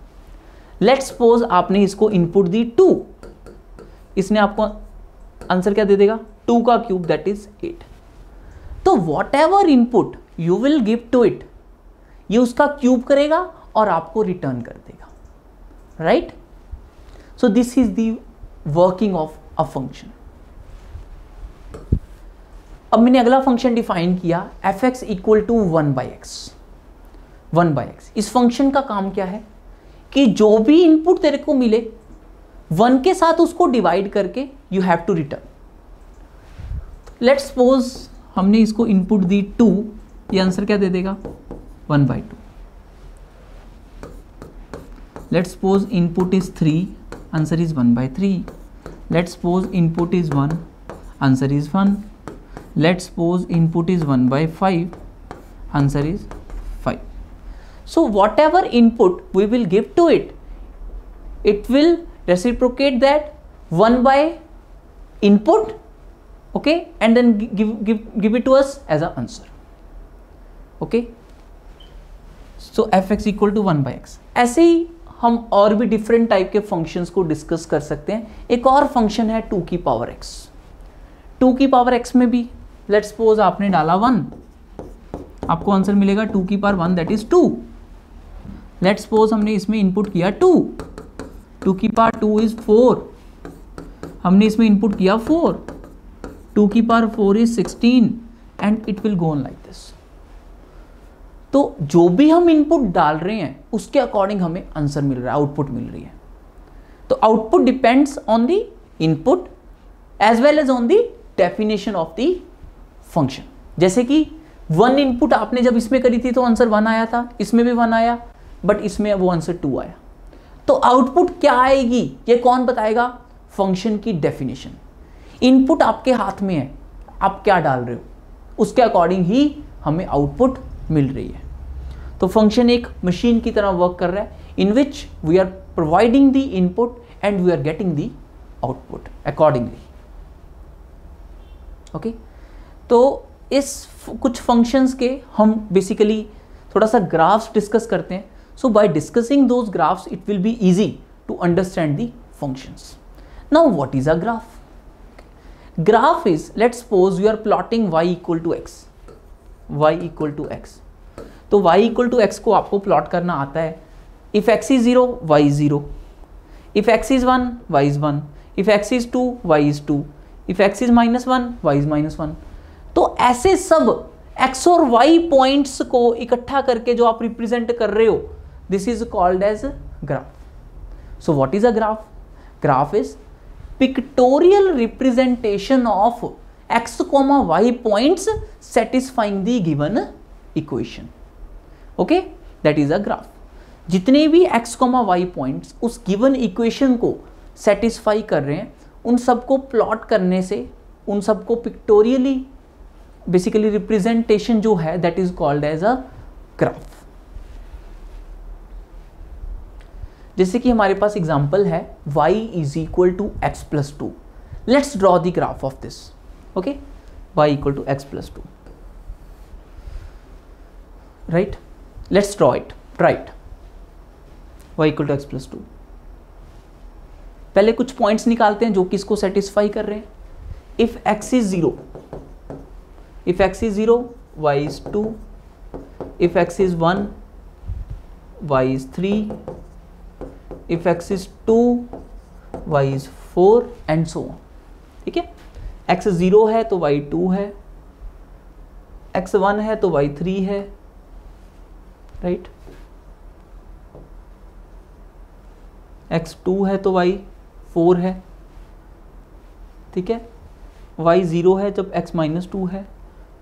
लेट्स सपोज आपने इसको इनपुट दी 2, इसने आपको आंसर क्या दे देगा, 2 का क्यूब दैट इज 8। तो whatever input you will give to it, ये उसका क्यूब करेगा और आपको रिटर्न कर देगा, right. So this is the working of a function. अब मैंने अगला फंक्शन डिफाइन किया f x equal to 1/x। इस फंक्शन का काम क्या है कि जो भी इनपुट तेरे को मिले 1 के साथ उसको डिवाइड करके you have to return. Let's suppose हमने इसको इनपुट दी 2, ये आंसर क्या दे देगा, 1/2। Let's suppose input is 3, answer is 1/3। Let's suppose input is 1, answer is 1। Let's suppose input is 1/5, answer is 5. So whatever input we will give to it, it will reciprocate that 1 by input, okay, and then give it to us as an answer, okay. So f x equal to 1/x। ऐसे ही हम और भी different type के functions को discuss कर सकते हैं। एक और फंक्शन है 2 की पावर x। 2 की पावर x में भी लेट्स सपोज आपने डाला 1, आपको आंसर मिलेगा 2 की power 1 that is 2। Let's suppose हमने इसमें इनपुट किया 2, 2 की पावर 2 इज 4, हमने इसमें इनपुट किया 4, 2 की power 4 is 16 and it will go on like this. तो जो भी हम इनपुट डाल रहे हैं उसके अकॉर्डिंग हमें आंसर मिल रहा है, आउटपुट मिल रही है। तो output depends on the input as well as on the definition of the function. जैसे कि 1 इनपुट आपने जब इसमें करी थी तो आंसर 1 आया था, इसमें भी 1 आया, बट इसमें वो आंसर 2 आया। तो आउटपुट क्या आएगी ये कौन बताएगा? फंक्शन की डेफिनेशन। इनपुट आपके हाथ में है, आप क्या डाल रहे हो उसके अकॉर्डिंग ही हमें आउटपुट मिल रही है। तो फंक्शन एक मशीन की तरह वर्क कर रहा है in which we are providing the input and we are getting the output accordingly. Okay, तो इस कुछ फंक्शंस के हम बेसिकली थोड़ा सा ग्राफ्स डिस्कस करते हैं। So by discussing those graphs it will be easy to understand the functions. Now what is a graph? Graph is, let's suppose you are plotting y equal to x, y equal to x। तो y equal to x को आपको plot करना आता है। If x is 0 y is 0, if x is 1 y is 1, if x is 2 y is 2, if x is -1 y is -1। तो ऐसे सब x और y पॉइंट्स को इकट्ठा करके जो आप रिप्रेजेंट कर रहे हो, this is called as graph. So what is a graph? Graph is pictorial representation of x, y points satisfying the given equation. Okay, that is a graph. जितने भी x, y points उस given equation को satisfy कर रहे हैं, उन सबको plot करने से, उन सबको पिक्टोरियली बेसिकली रिप्रेजेंटेशन जो है that is called as a graph. जैसे कि हमारे पास एग्जांपल है y is equal to x plus 2। Let's draw the graph of this. Okay, y equal to x plus 2, right? Let's draw it, right? y equal to x plus 2। पहले कुछ points निकालते हैं जो कि इसको सेटिस्फाई कर रहे हैं। If x is 0, if x is 0 y is 2, if x is 1 y is 3, if x is 2 y is 4 and so on। ठीक है, x 0 है तो y 2 है, x 1 है तो y 3 है, राइट? x 2 है तो y 4 है, ठीक है? y 0 है जब x -2 है।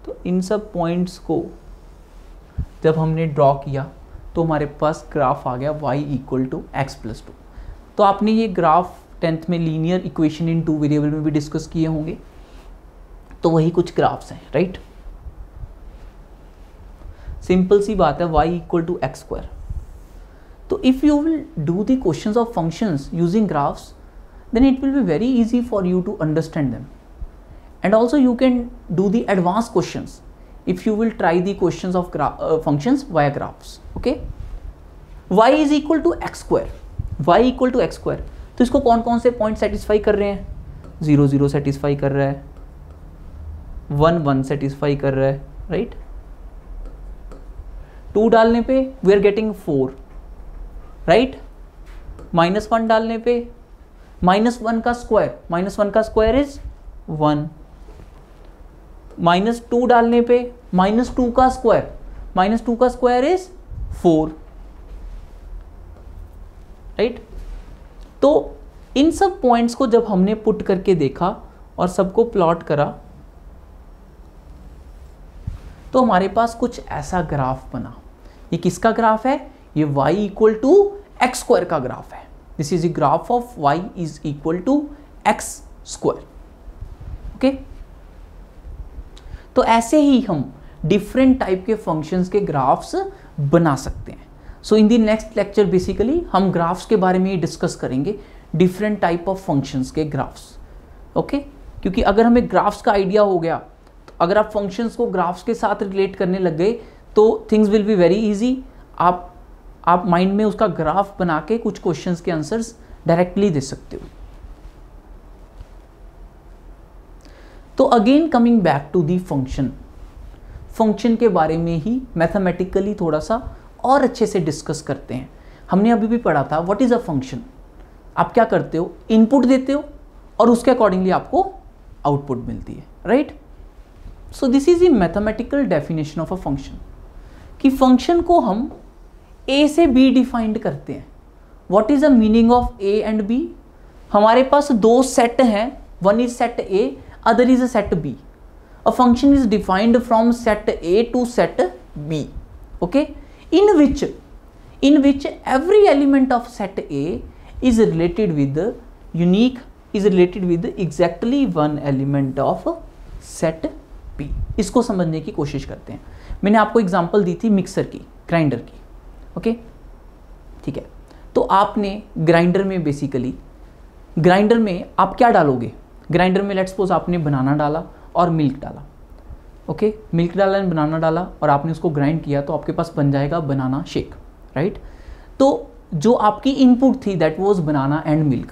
तो इन सब पॉइंट्स को जब हमने ड्रॉ किया तो हमारे पास ग्राफ आ गया y equal to x plus 2। तो आपने ये ग्राफ 10th में लीनियर इक्वेशन इन 2 वेरिएबल में भी डिस्कस किए होंगे। तो वही कुछ ग्राफ्स हैं, राइट? सिंपल सी बात है, y equal to x square. तो if you will do the questions of functions using graphs then it will be very easy for you to understand them, and also you can do the advance questions if you will try the questions of functions via graphs. Okay, y is equal to x square, y equal to x square। तो इसको कौन कौन से point satisfy कर रहे हैं? 0 0 satisfy कर रहा है, 1 1 सेटिस्फाई कर रहा है, राइट? 2 डालने पे वी आर गेटिंग 4, राइट? -1 डालने पे -1 का स्क्वायर, -1 का स्क्वायर इज 1, -2 डालने पे -2 का स्क्वायर, -2 का स्क्वायर इज 4, राइट? तो इन सब पॉइंट्स को जब हमने पुट करके देखा और सबको प्लॉट करा तो हमारे पास कुछ ऐसा ग्राफ बना। ये किसका ग्राफ है? ये y equal to x square का ग्राफ है। This is the graph of y is equal to x square. Okay, तो ऐसे ही हम डिफरेंट टाइप के फंक्शंस के ग्राफ्स बना सकते हैं। So in the next lecture basically हम ग्राफ्स के बारे में ही डिस्कस करेंगे, डिफरेंट टाइप ऑफ फंक्शंस के ग्राफ्स। ओके, क्योंकि अगर हमें ग्राफ्स का आइडिया हो गया तो अगर आप फंक्शंस को ग्राफ्स के साथ रिलेट करने लग गए तो things will be very easy. आप माइंड में उसका ग्राफ बना के कुछ क्वेश्चंस के आंसर्स डायरेक्टली दे सकते हो। तो again coming back to the function के बारे में ही मैथमेटिकली थोड़ा सा और अच्छे से डिस्कस करते हैं। हमने अभी भी पढ़ा था व्हाट इज अ फंक्शन। आप क्या करते हो, इनपुट देते हो और उसके अकॉर्डिंगली आपको आउटपुट मिलती है, right. So this is the mathematical definition of a function, कि फंक्शन को हम ए से बी डिफाइंड करते हैं। What is the meaning of A and B? हमारे पास दो सेट हैं, one is set A, other is a set B. A function is defined from set A to set B, okay, in which every element of set A is related with exactly one element of set B। इसको समझने की कोशिश करते हैं। मैंने आपको example दी थी mixer की, ग्राइंडर की, ओके, ठीक है। तो आपने ग्राइंडर में बेसिकली, ग्राइंडर में आप क्या डालोगे? ग्राइंडर में लेट्स सपोज आपने बनाना डाला और मिल्क डाला, ओके, मिल्क डाला एंड बनाना डाला और आपने उसको ग्राइंड किया, तो आपके पास बन जाएगा बनाना शेक, राइट। तो जो आपकी इनपुट थी that was banana and milk,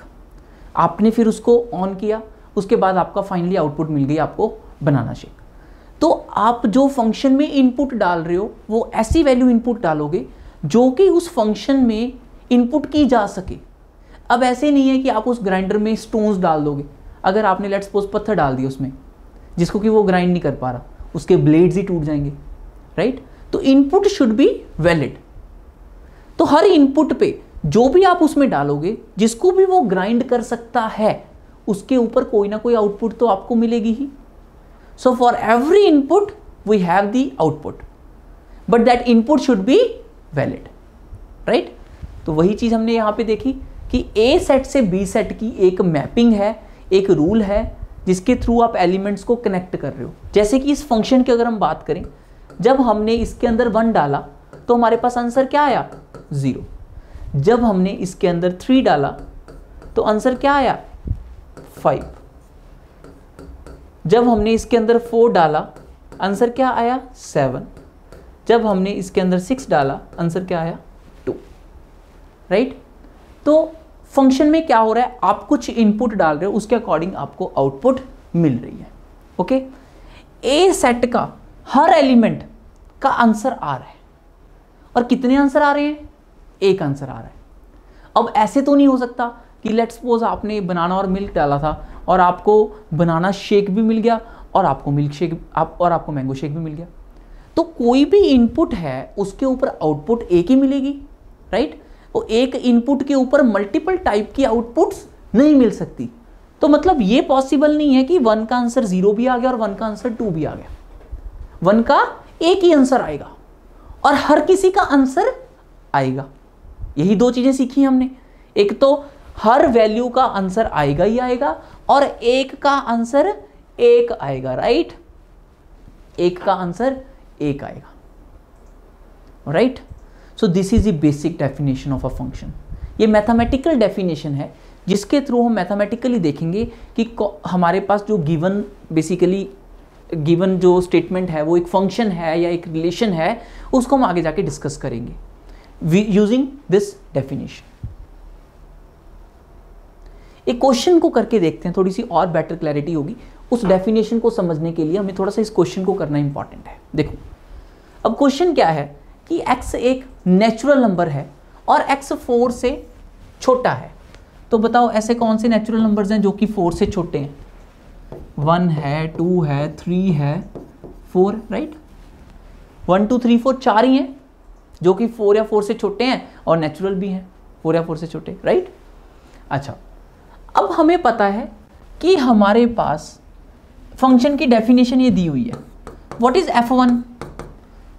आपने फिर उसको ऑन किया, उसके बाद आपका फाइनली आउटपुट मिल गई आपको बनाना शेक। तो आप जो फंक्शन में इनपुट डाल रहे हो वो ऐसी वैल्यू इनपुट डालोगे जो कि उस फंक्शन में इनपुट की जा सके। अब ऐसे नहीं है कि आप उस ग्राइंडर में स्टोन्स डाल दोगे। अगर आपने लेट्स सपोज पत्थर डाल दिया उसमें, जिसको कि वो ग्राइंड नहीं कर पा रहा, उसके ब्लेड्स ही टूट जाएंगे, राइट। तो इनपुट शुड बी वैलिड। तो हर इनपुट पे जो भी आप उसमें डालोगे, जिसको भी वो ग्राइंड कर सकता है, उसके ऊपर कोई ना कोई आउटपुट तो आपको मिलेगी ही। So for every input we have the output, but that input should be valid, right. तो वही चीज हमने यहां पे देखी कि ए सेट से बी सेट की एक मैपिंग है, एक रूल है, जिसके थ्रू आप एलिमेंट्स को कनेक्ट कर रहे हो। जैसे कि इस फंक्शन की अगर हम बात करें, जब हमने इसके अंदर 1 डाला तो हमारे पास आंसर क्या आया? 0। जब हमने इसके अंदर 3 डाला तो आंसर क्या आया? 5। जब हमने इसके अंदर 4 डाला आंसर क्या आया? 7। जब हमने इसके अंदर 6 डाला आंसर क्या आया? 2, राइट। तो फंक्शन में क्या हो रहा है, आप कुछ इनपुट डाल रहे हो, उसके अकॉर्डिंग आपको आउटपुट मिल रही है, ओके। ए सेट का हर एलिमेंट का आंसर आ रहा है, और कितने आंसर आ रहे हैं? एक आंसर आ रहा है। अब ऐसे तो नहीं हो सकता कि लेट्स सपोज आपने बनाना और मिल्क डाला था और आपको बनाना शेक भी मिल गया और आपको मिल्क शेक और आपको मैंगो शेक भी मिल गया। तो कोई भी इनपुट है उसके ऊपर आउटपुट एक ही मिलेगी, राइट। वो एक इनपुट के ऊपर मल्टीपल टाइप की आउटपुट्स नहीं मिल सकती। तो मतलब ये पॉसिबल नहीं है कि 1 का आंसर 0 भी आ गया और 1 का आंसर 2 भी आ गया। 1 का एक ही आंसर आएगा और हर किसी का आंसर आएगा। यही 2 चीजें सीखी हमने। एक तो हर वैल्यू का आंसर आएगा ही आएगा, और एक का आंसर 1 आएगा, राइट। एक का आंसर 1 आएगा, right. So this is the basic definition of a function. ये मैथमेटिकल डेफिनेशन है जिसके थ्रू हम मैथमेटिकली देखेंगे कि हमारे पास जो गिवन बेसिकली गिवन जो स्टेटमेंट है वो एक फंक्शन है या एक रिलेशन है, उसको हम आगे जाके डिस्कस करेंगे यूजिंग दिस डेफिनेशन। एक क्वेश्चन को करके देखते हैं, थोड़ी सी और बेटर क्लैरिटी होगी। उस डेफिनेशन को समझने के लिए हमें थोड़ा सा इस क्वेश्चन को करना इंपॉर्टेंट है। देखो अब क्वेश्चन क्या है कि x एक नेचुरल नंबर है और x 4 से छोटा है। तो बताओ ऐसे कौन से नेचुरल नंबर्स हैं जो कि 4 से छोटे हैं? 1 है, 2 है, 3 है, 4, राइट। 1 2 3 4 4 ही हैं जो कि 4 या 4 से छोटे हैं और नेचुरल भी हैं 4 या 4 से छोटे, राइट। अच्छा, अब हमें पता है कि हमारे पास फंक्शन की डेफिनेशन ये दी हुई है। What is f1?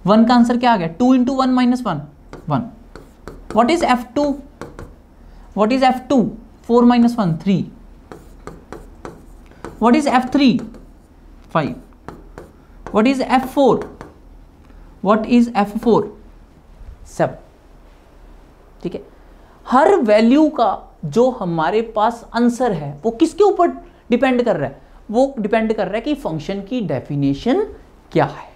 1 का आंसर क्या आ गया? 2 into 1 minus 1, 1। What is f2? What is f2? 4 minus 1, 3। What is f3? 5। What is f4? What is f4? 7। ठीक है, हर वैल्यू का जो हमारे पास आंसर है वो किसके ऊपर डिपेंड कर रहा है? वो डिपेंड कर रहा है कि फंक्शन की डेफिनेशन क्या है।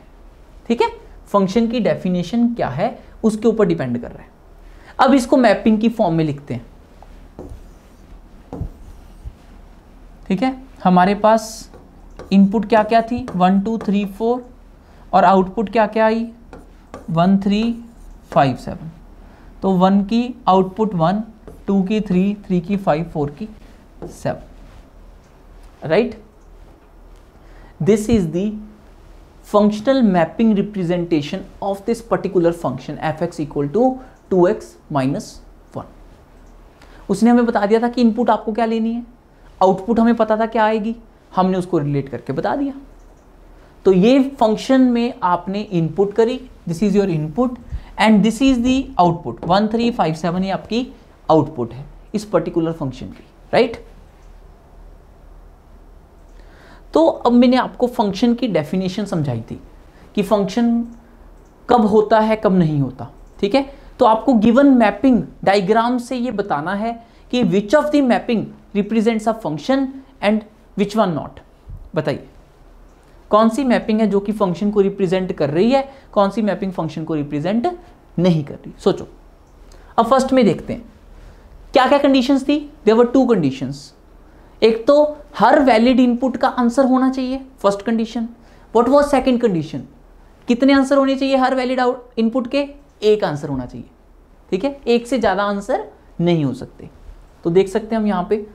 ठीक है, फंक्शन की डेफिनेशन क्या है उसके ऊपर डिपेंड कर रहा है। अब इसको मैपिंग की फॉर्म में लिखते हैं, ठीक है। हमारे पास इनपुट क्या क्या थी, 1 2 3 4 और आउटपुट क्या क्या आई, 1 3 5 7। तो 1 की आउटपुट 1, 2 की 3, 3 की 5, 4 की 7, right. This is the functional mapping representation of this particular function fx equal to 2x minus 1। उसने हमें बता दिया था कि इनपुट आपको क्या लेनी है, आउटपुट हमें पता था क्या आएगी, हमने उसको रिलेट करके बता दिया। तो ये फंक्शन में आपने इनपुट करी, this is your input and this is the output, 1 3 5 7 ये आपकी आउटपुट है इस पर्टिकुलर फंक्शन की, राइट। तो अब मैंने आपको फंक्शन की डेफिनेशन समझाई थी कि फंक्शन कब होता है कब नहीं होता, ठीक है। तो आपको गिवन मैपिंग डायग्राम से ये बताना है कि which of the mapping represents a function and which one not. बताइए कौन सी मैपिंग है जो कि फंक्शन को रिप्रेजेंट कर रही है, कौन सी मैपिंग फंक्शन को रिप्रेजेंट नहीं कर रही, सोचो। अब फर्स्ट में देखते हैं क्या क्या कंडीशंस थी। There were 2 conditions. एक तो हर वैलिड इनपुट का आंसर होना चाहिए, first condition. What was second condition, कितने आंसर होने चाहिए हर वैलिड इनपुट के, एक आंसर होना चाहिए, ठीक है। एक से ज्यादा आंसर नहीं हो सकते। तो देख सकते हैं हम यहाँ पे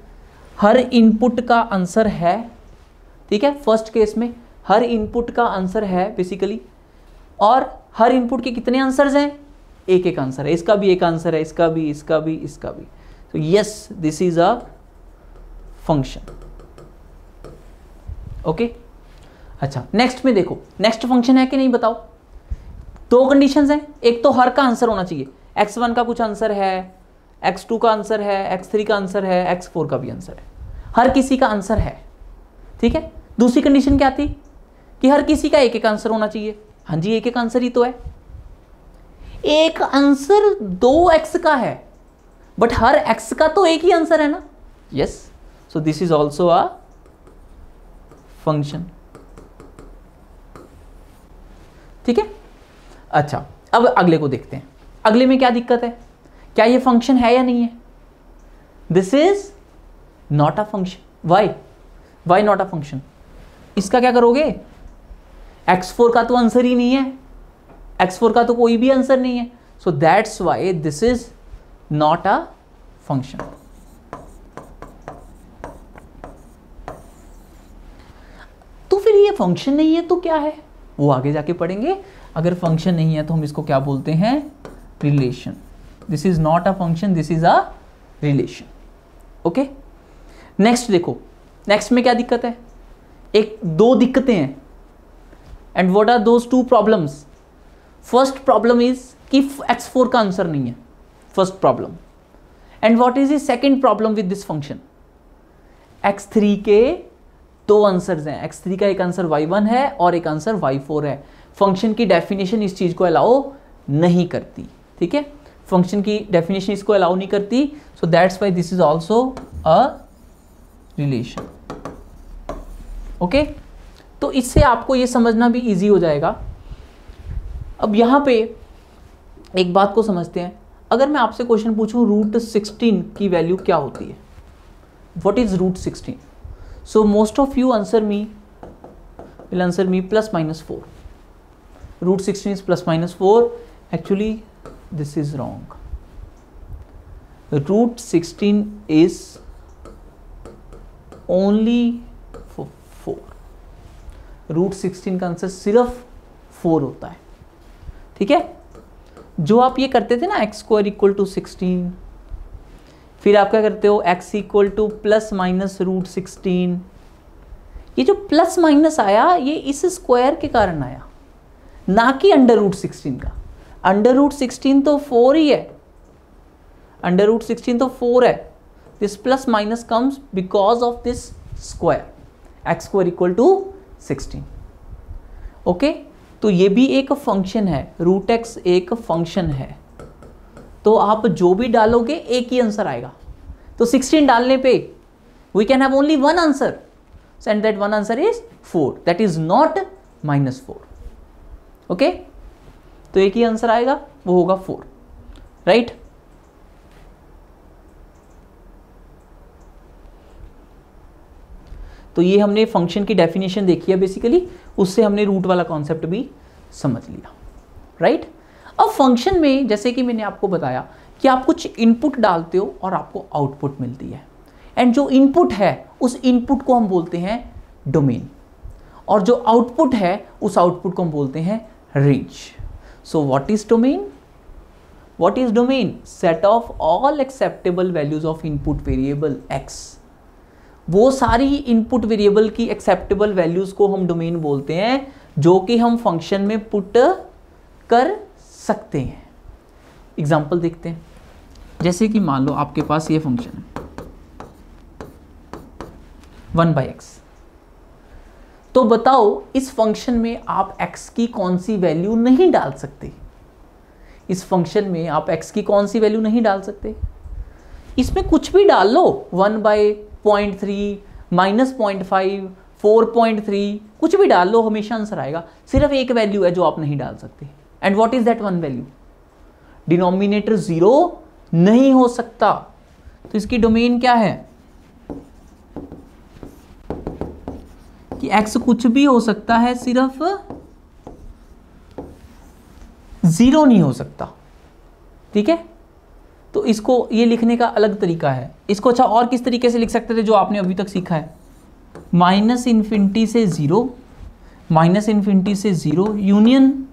हर इनपुट का आंसर है, ठीक है। फर्स्ट केस में हर इनपुट का आंसर है बेसिकली, और हर इनपुट के कितने आंसर्स हैं, एक एक आंसर है। इसका भी एक आंसर है, इसका भी, इसका भी, इसका भी। तो yes, this is a function, okay. अच्छा, नेक्स्ट में देखो, नेक्स्ट फंक्शन है कि नहीं बताओ। 2 कंडीशंस हैं, एक तो हर का आंसर होना चाहिए, x1 का कुछ आंसर है, x2 का आंसर है, x3 का आंसर है, x4 का भी आंसर है, हर किसी का आंसर है, ठीक है। दूसरी कंडीशन क्या थी कि हर किसी का एक एक आंसर होना चाहिए। हाँ जी, एक एक आंसर ही तो है। एक आंसर 2x का है, बट हर x का तो एक ही आंसर है ना। Yes, so this is also a function, ठीक है। अच्छा, अब अगले को देखते हैं। अगले में क्या दिक्कत है, क्या ये फंक्शन है या नहीं है। This is not a function. Why not a function, इसका क्या करोगे, x4 का तो आंसर ही नहीं है, x4 का तो कोई भी आंसर नहीं है। सो that's why this is not a function. तो फिर ये फंक्शन नहीं है तो क्या है, वो आगे जाके पढ़ेंगे। अगर फंक्शन नहीं है तो हम इसको क्या बोलते हैं, relation. This is not a function, this is a relation, okay. Next देखो, नेक्स्ट में क्या दिक्कत है, एक 2 दिक्कतें हैं। And what are those 2 problems. First problem is कि x4 का आंसर नहीं है, first problem. And what is the second problem with this function, x3 के 2 आंसर्स हैं, x3 का एक आंसर y1 है और एक आंसर y4 है। फंक्शन की डेफिनेशन इस चीज को अलाउ नहीं करती, ठीक है। फंक्शन की डेफिनेशन इसको अलाउ नहीं करती, so that's why this is also a relation, okay. तो इससे आपको ये समझना भी इजी हो जाएगा। अब यहां पे एक बात को समझते हैं। अगर मैं आपसे क्वेश्चन पूछूं √16 की वैल्यू क्या होती है, what is √16। So most of you will answer me plus minus 4. √16 is plus minus 4. Actually, this is wrong. √16 is only 4. √16 का आंसर सिर्फ 4 होता है, ठीक है। जो आप ये करते थे ना, x² = 16, फिर आप क्या करते हो, x = प्लस माइनस √16। ये जो प्लस माइनस आया ये इस स्क्वायर के कारण आया, ना कि अंडर √16 का। अंडर √16 तो 4 ही है, अंडर √16 तो 4 है। This plus minus comes because of this square, x² = 16, okay. तो ये भी एक फंक्शन है, √x एक फंक्शन है। तो आप जो भी डालोगे एक ही आंसर आएगा। तो 16 डालने पे we can have only 1 answer, and that 1 answer is 4, that is not -4, okay. तो एक ही आंसर आएगा, वो होगा 4, राइट। तो ये हमने फंक्शन की डेफिनेशन देखी है बेसिकली, उससे हमने रूट वाला कॉन्सेप्ट भी समझ लिया, राइट। अब फंक्शन में जैसे कि मैंने आपको बताया कि आप कुछ इनपुट डालते हो और आपको आउटपुट मिलती है, एंड जो इनपुट है उस इनपुट को हम बोलते हैं डोमेन, और जो आउटपुट है उस आउटपुट को हम बोलते हैं range. So what is domain? What is domain? Set of all acceptable values of input variable x। वो सारी इनपुट वेरिएबल की एक्सेप्टेबल वैल्यूज को हम डोमेन बोलते हैं, जो कि हम फंक्शन में पुट कर सकते हैं। एग्जांपल देखते हैं, जैसे कि मान लो आपके पास ये फंक्शन है 1/x, तो बताओ इस फंक्शन में आप x की कौन सी वैल्यू नहीं डाल सकते? इस फंक्शन में आप x की कौन सी वैल्यू नहीं डाल सकते? इसमें कुछ भी डाल लो, 1/0.3, -0.5, 4.3, कुछ भी डाल लो, हमेशा आंसर आएगा। सिर्फ एक वैल्यू है जो आप नहीं डाल सकते, and what is that one value? Denominator 0 नहीं हो सकता। तो इसकी डोमेन क्या है कि x कुछ भी हो सकता है, सिर्फ 0 नहीं हो सकता, ठीक है। तो इसको ये लिखने का अलग तरीका है। इसको अच्छा और किस तरीके से लिख सकते थे जो आपने अभी तक सीखा है? -∞ से 0, -∞ से 0 यूनियन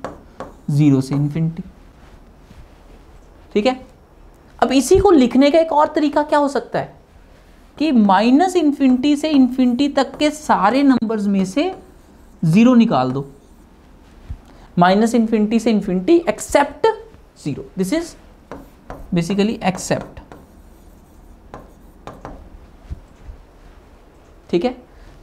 0 से ∞, ठीक है। अब इसी को लिखने का एक और तरीका क्या हो सकता है कि -∞ से ∞ तक के सारे नंबर्स में से 0 निकाल दो, -∞ से ∞ except 0। This is basically except, ठीक है।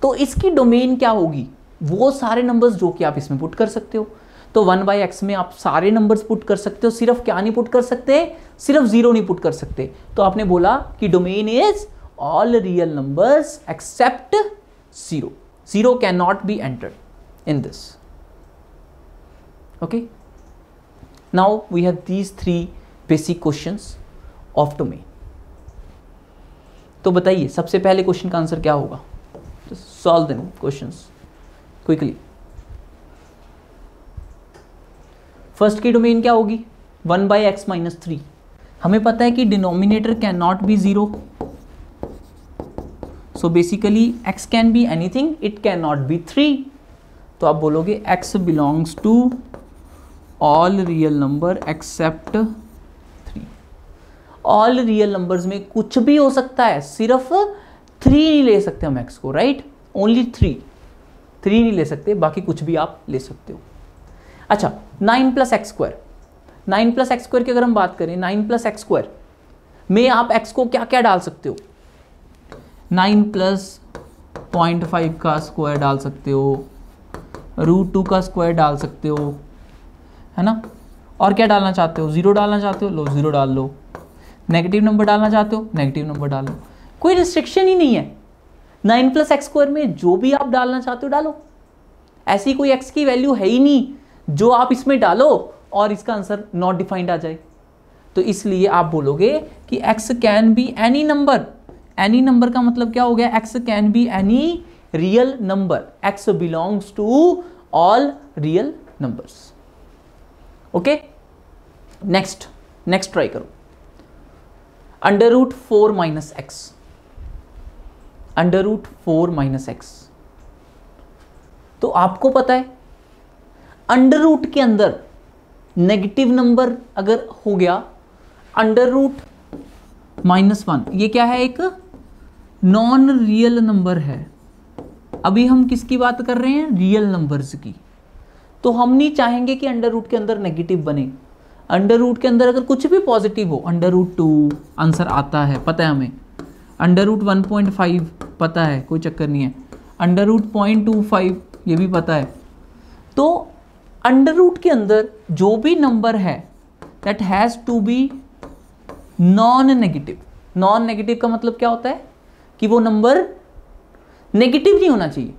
तो इसकी डोमेन क्या होगी? वो सारे नंबर्स जो कि आप इसमें पुट कर सकते हो। तो 1/x में आप सारे नंबर्स पुट कर सकते हो, सिर्फ क्या नहीं पुट कर सकते? सिर्फ 0 नहीं पुट कर सकते। तो आपने बोला कि domain is all real numbers except 0। 0 can not be entered in this, okay. Now we have these 3 basic questions of domain. तो बताइए सबसे पहले क्वेश्चन का आंसर क्या होगा? Solve them questions quickly. First की डोमेन क्या होगी? 1/x - 3। हमें पता है कि denominator can not be 0, so basically x can be anything, it can not be 3। तो आप बोलोगे x belongs to all real number except 3। All real numbers में कुछ भी हो सकता है, सिर्फ 3 नहीं ले सकते हम x को, राइट? ओनली 3 नहीं ले सकते, बाकी कुछ भी आप ले सकते हो। अच्छा, 9 + x², 9 + x² की अगर हम बात करें, 9 + x² में आप x को क्या क्या डाल सकते हो? 9 + 0.5 का स्क्वायर डाल सकते हो, √2 का स्क्वायर डाल सकते हो, है ना। और क्या डालना चाहते हो? 0 डालना चाहते हो, लो 0 डाल लो। नेगेटिव नंबर डालना चाहते हो, नेगेटिव नंबर डाल लो। कोई रिस्ट्रिक्शन ही नहीं है। 9 + x² में जो भी आप डालना चाहते हो डालो। ऐसी कोई x की वैल्यू है ही नहीं जो आप इसमें डालो और इसका आंसर नॉट डिफाइंड आ जाए। तो इसलिए आप बोलोगे कि x can be any number. Any number का मतलब क्या हो गया? x can be any real number, x belongs to all real numbers, okay. Next try करो। √4 - x, √4 - x। तो आपको पता है अंडर रूट के अंदर नेगेटिव नंबर अगर हो गया, √-1, ये क्या है? एक नॉन रियल नंबर है। अभी हम किसकी बात कर रहे हैं? रियल नंबर्स की। तो हम नहीं चाहेंगे कि अंडर रूट के अंदर नेगेटिव बने। अंडर रूट के अंदर अगर कुछ भी पॉजिटिव हो, √2 आंसर आता है, पता है हमें। √1.5 पता है, कोई चक्कर नहीं है। √0.25 ये भी पता है। तो अंडर रूट के अंदर जो भी नंबर है that has to be non negative. Non negative का मतलब क्या होता है कि वो नंबर नेगेटिव नहीं होना चाहिए।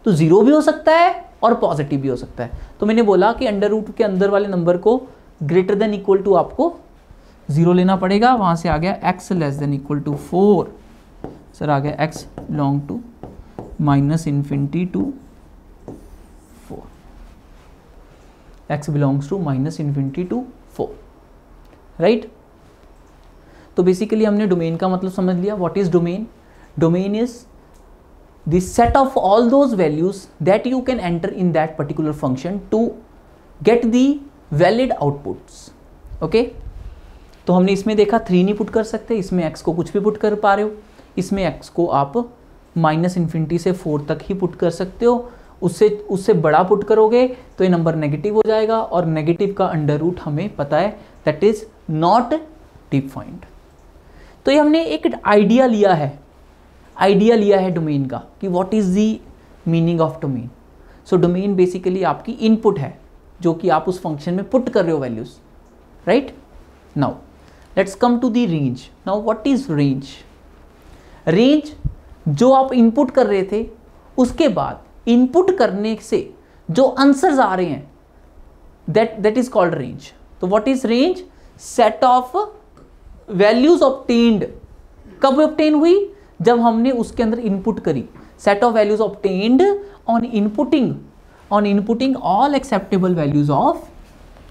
तो 0 भी हो सकता है और पॉजिटिव भी हो सकता है। तो मैंने बोला कि अंडर रूट के अंदर वाले नंबर को ग्रेटर देन इक्वल टू आपको 0 लेना पड़ेगा, वहां से आ गया x less than equal to 4, सर आ गया x belong to -∞ to 4, x belongs to -∞ to 4, right. तो बेसिकली हमने डोमेन का मतलब समझ लिया। What is domain? Domain is the set of all those values that you can enter in that particular function to get the valid outputs, okay? तो हमने इसमें देखा 3 नहीं पुट कर सकते, इसमें x को कुछ भी पुट कर पा रहे हो, इसमें x को आप -∞ से 4 तक ही पुट कर सकते हो, उससे बड़ा पुट करोगे तो ये नंबर नेगेटिव हो जाएगा, और नेगेटिव का अंडर रूट हमें पता है दैट इज नॉट डिफाइंड। तो ये हमने एक आइडिया लिया है डोमेन का कि what is the meaning of domain. So domain basically आपकी इनपुट है जो कि आप उस फंक्शन में पुट कर रहे हो values, right. Now let's come to the range. Now what is range? Range जो आप इनपुट कर रहे थे उसके बाद इनपुट करने से जो आंसर्स आ रहे हैं दैट इज कॉल्ड रेंज। तो what is range? Set of values obtained. कब ऑब्टेन हुई? जब हमने उसके अंदर इनपुट करी। Set of values obtained on inputting all acceptable values of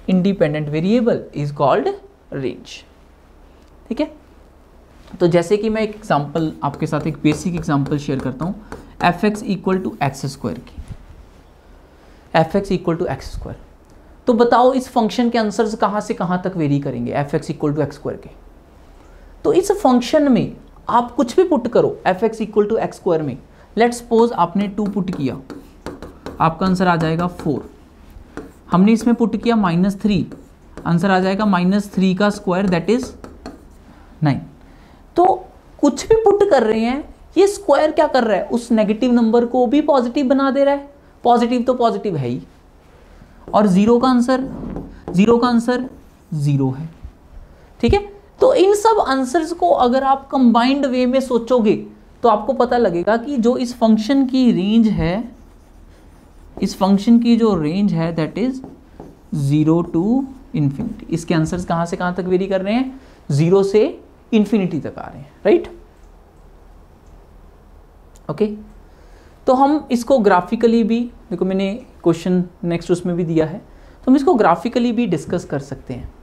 independent variable is called range, ठीक है। तो जैसे कि मैं एक एग्जांपल आपके साथ, एक बेसिक एग्जांपल शेयर करता हूँ, fx equal to x square की, fx equal to x square. तो बताओ इस फंक्शन के आंसर्स कहाँ से कहाँ तक वेरी करेंगे fx equal to x square के? तो इस फंक्शन में आप कुछ भी पुट करो fx equal to x square में। लेट्स सपोज आपने 2 पुट किया, आपका आंसर आ जाएगा 4। हमने इसमें पुट किया -3, आंसर आ जाएगा -3 का स्क्वायर दैट इज 9। तो कुछ भी पुट कर रहे हैं, ये स्क्वायर क्या कर रहा है? उस नेगेटिव नंबर को भी पॉजिटिव बना दे रहा है। पॉजिटिव तो पॉजिटिव है ही, और 0 का आंसर 0 है, ठीक है। तो इन सब आंसर्स को अगर आप कंबाइंड वे में सोचोगे तो आपको पता लगेगा कि जो इस फंक्शन की रेंज है, इस फंक्शन की जो रेंज है दैट इज 0 टू इन्फिनिटी। इसके आंसर्स कहाँ से कहाँ तक वेरी कर रहे हैं? 0 से इन्फिनिटी तक आ रहे हैं, राइट। ओके, तो हम इसको ग्राफिकली भी, देखो मैंने क्वेश्चन नेक्स्ट उसमें भी दिया है, तो हम इसको ग्राफिकली भी डिस्कस कर सकते हैं।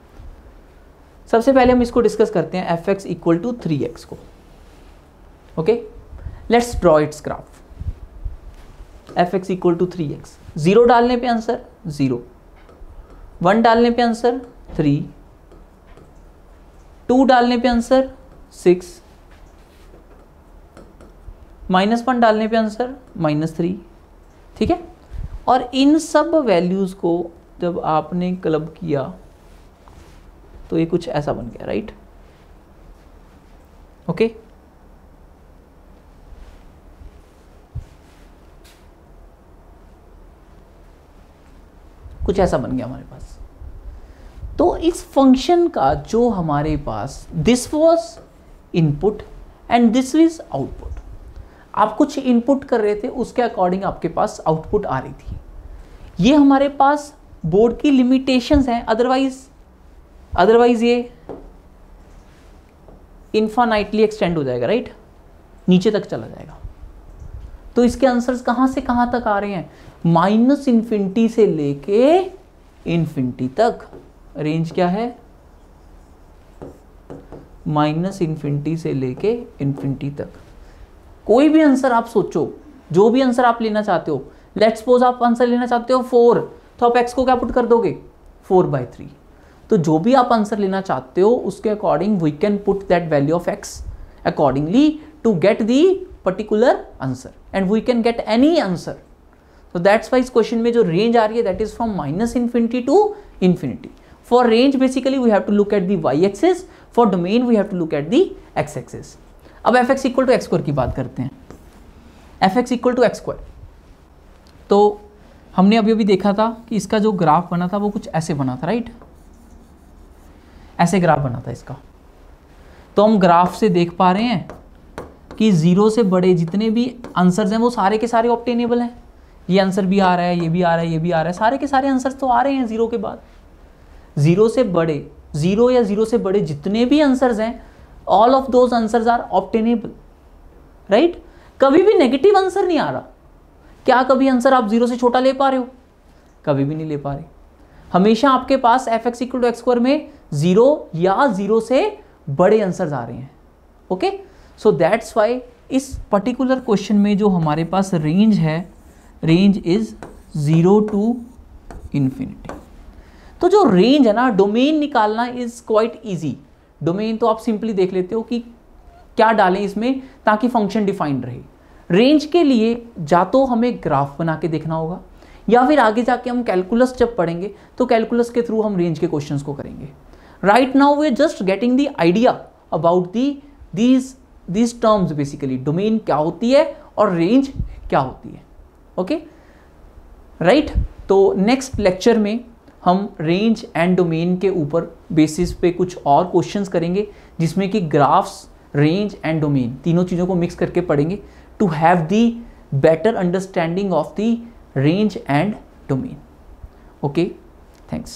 सबसे पहले हम इसको डिस्कस करते हैं fx इक्वल टू 3x को। Okay, let's draw its graph. fx equal to 3x, 0 डालने पे आंसर 0, 1 डालने पे आंसर 3, 2 डालने पे आंसर 6, -1 डालने पे आंसर -3, ठीक है। और इन सब वैल्यूज को जब आपने क्लब किया तो ये कुछ ऐसा बन गया, राइट। ओके, कुछ ऐसा बन गया हमारे पास। तो इस फंक्शन का जो हमारे पास, this was input and this is output. आप कुछ इनपुट कर रहे थे, उसके अकॉर्डिंग आपके पास आउटपुट आ रही थी। ये हमारे पास बोर्ड की लिमिटेशंस हैं, अदरवाइज ये इन्फानाइटली एक्सटेंड हो जाएगा, राइट, नीचे तक चला जाएगा। तो इसके आंसर्स कहां से कहां तक आ रहे हैं? -∞ से लेके इन्फिनिटी तक। रेंज क्या है? -∞ से लेके इन्फिनिटी तक। कोई भी आंसर आप सोचो, जो भी आंसर आप लेना चाहते हो, लेट्स सपोज आप आंसर लेना चाहते हो 4, तो आप x को क्या पुट कर दोगे? 4/3। तो जो भी आप आंसर लेना चाहते हो उसके according we can put that value of x accordingly to get the particular answer, and we can get any answer. तो दैट्स वाई इस क्वेश्चन में जो रेंज आ रही है that is from -∞ to infinity. For range basically we have to look at the y axis, for domain we have to look at the x axis. अब fx equal to x square की बात करते हैं। fx equal to x square, तो हमने अभी अभी देखा था कि इसका जो ग्राफ बना था वो कुछ ऐसे बना था, राइट, ऐसे ग्राफ बना था इसका। तो हम ग्राफ से देख पा रहे हैं कि 0 से बड़े जितने भी आंसर्स हैं वो सारे के सारे ऑब्टेनेबल हैं। ये आंसर भी आ रहा है, ये भी आ रहा है, ये भी आ रहा है, सारे के सारे आंसर्स तो आ रहे हैं 0 के बाद। जीरो से बड़े, जीरो या जीरो से बड़े जितने भी आंसर्स हैं, all of those answers are obtainable, right. कभी भी नेगेटिव आंसर नहीं आ रहा। क्या कभी आंसर आप जीरो से छोटा ले पा रहे हो? कभी भी नहीं ले पा रहे। हमेशा आपके पास F x equal to x square में जीरो या जीरो से बड़े आंसर्स आ रहे हैं। ओके, सो दैट्स वाई इस पर्टिकुलर क्वेश्चन में जो हमारे पास रेंज है, रेंज इज 0 टू इन्फिनिटी। तो जो रेंज है ना, डोमेन निकालना इज क्वाइट इजी। डोमेन तो आप सिंपली देख लेते हो कि क्या डालें इसमें ताकि फंक्शन डिफाइंड रहे। रेंज के लिए या तो हमें ग्राफ बना के देखना होगा, या फिर आगे जाके हम कैलकुलस जब पढ़ेंगे तो कैलकुलस के थ्रू हम रेंज के क्वेश्चंस को करेंगे। Right now we are just getting the idea about these terms, basically domain क्या होती है और रेंज क्या होती है। Okay, right. तो नेक्स्ट लेक्चर में हम रेंज एंड डोमेन के ऊपर बेसिस पे कुछ और क्वेश्चंस करेंगे, जिसमें कि ग्राफ्स, रेंज एंड डोमेन तीनों चीज़ों को मिक्स करके पढ़ेंगे to have the better understanding of the range and domain. Okay, thanks.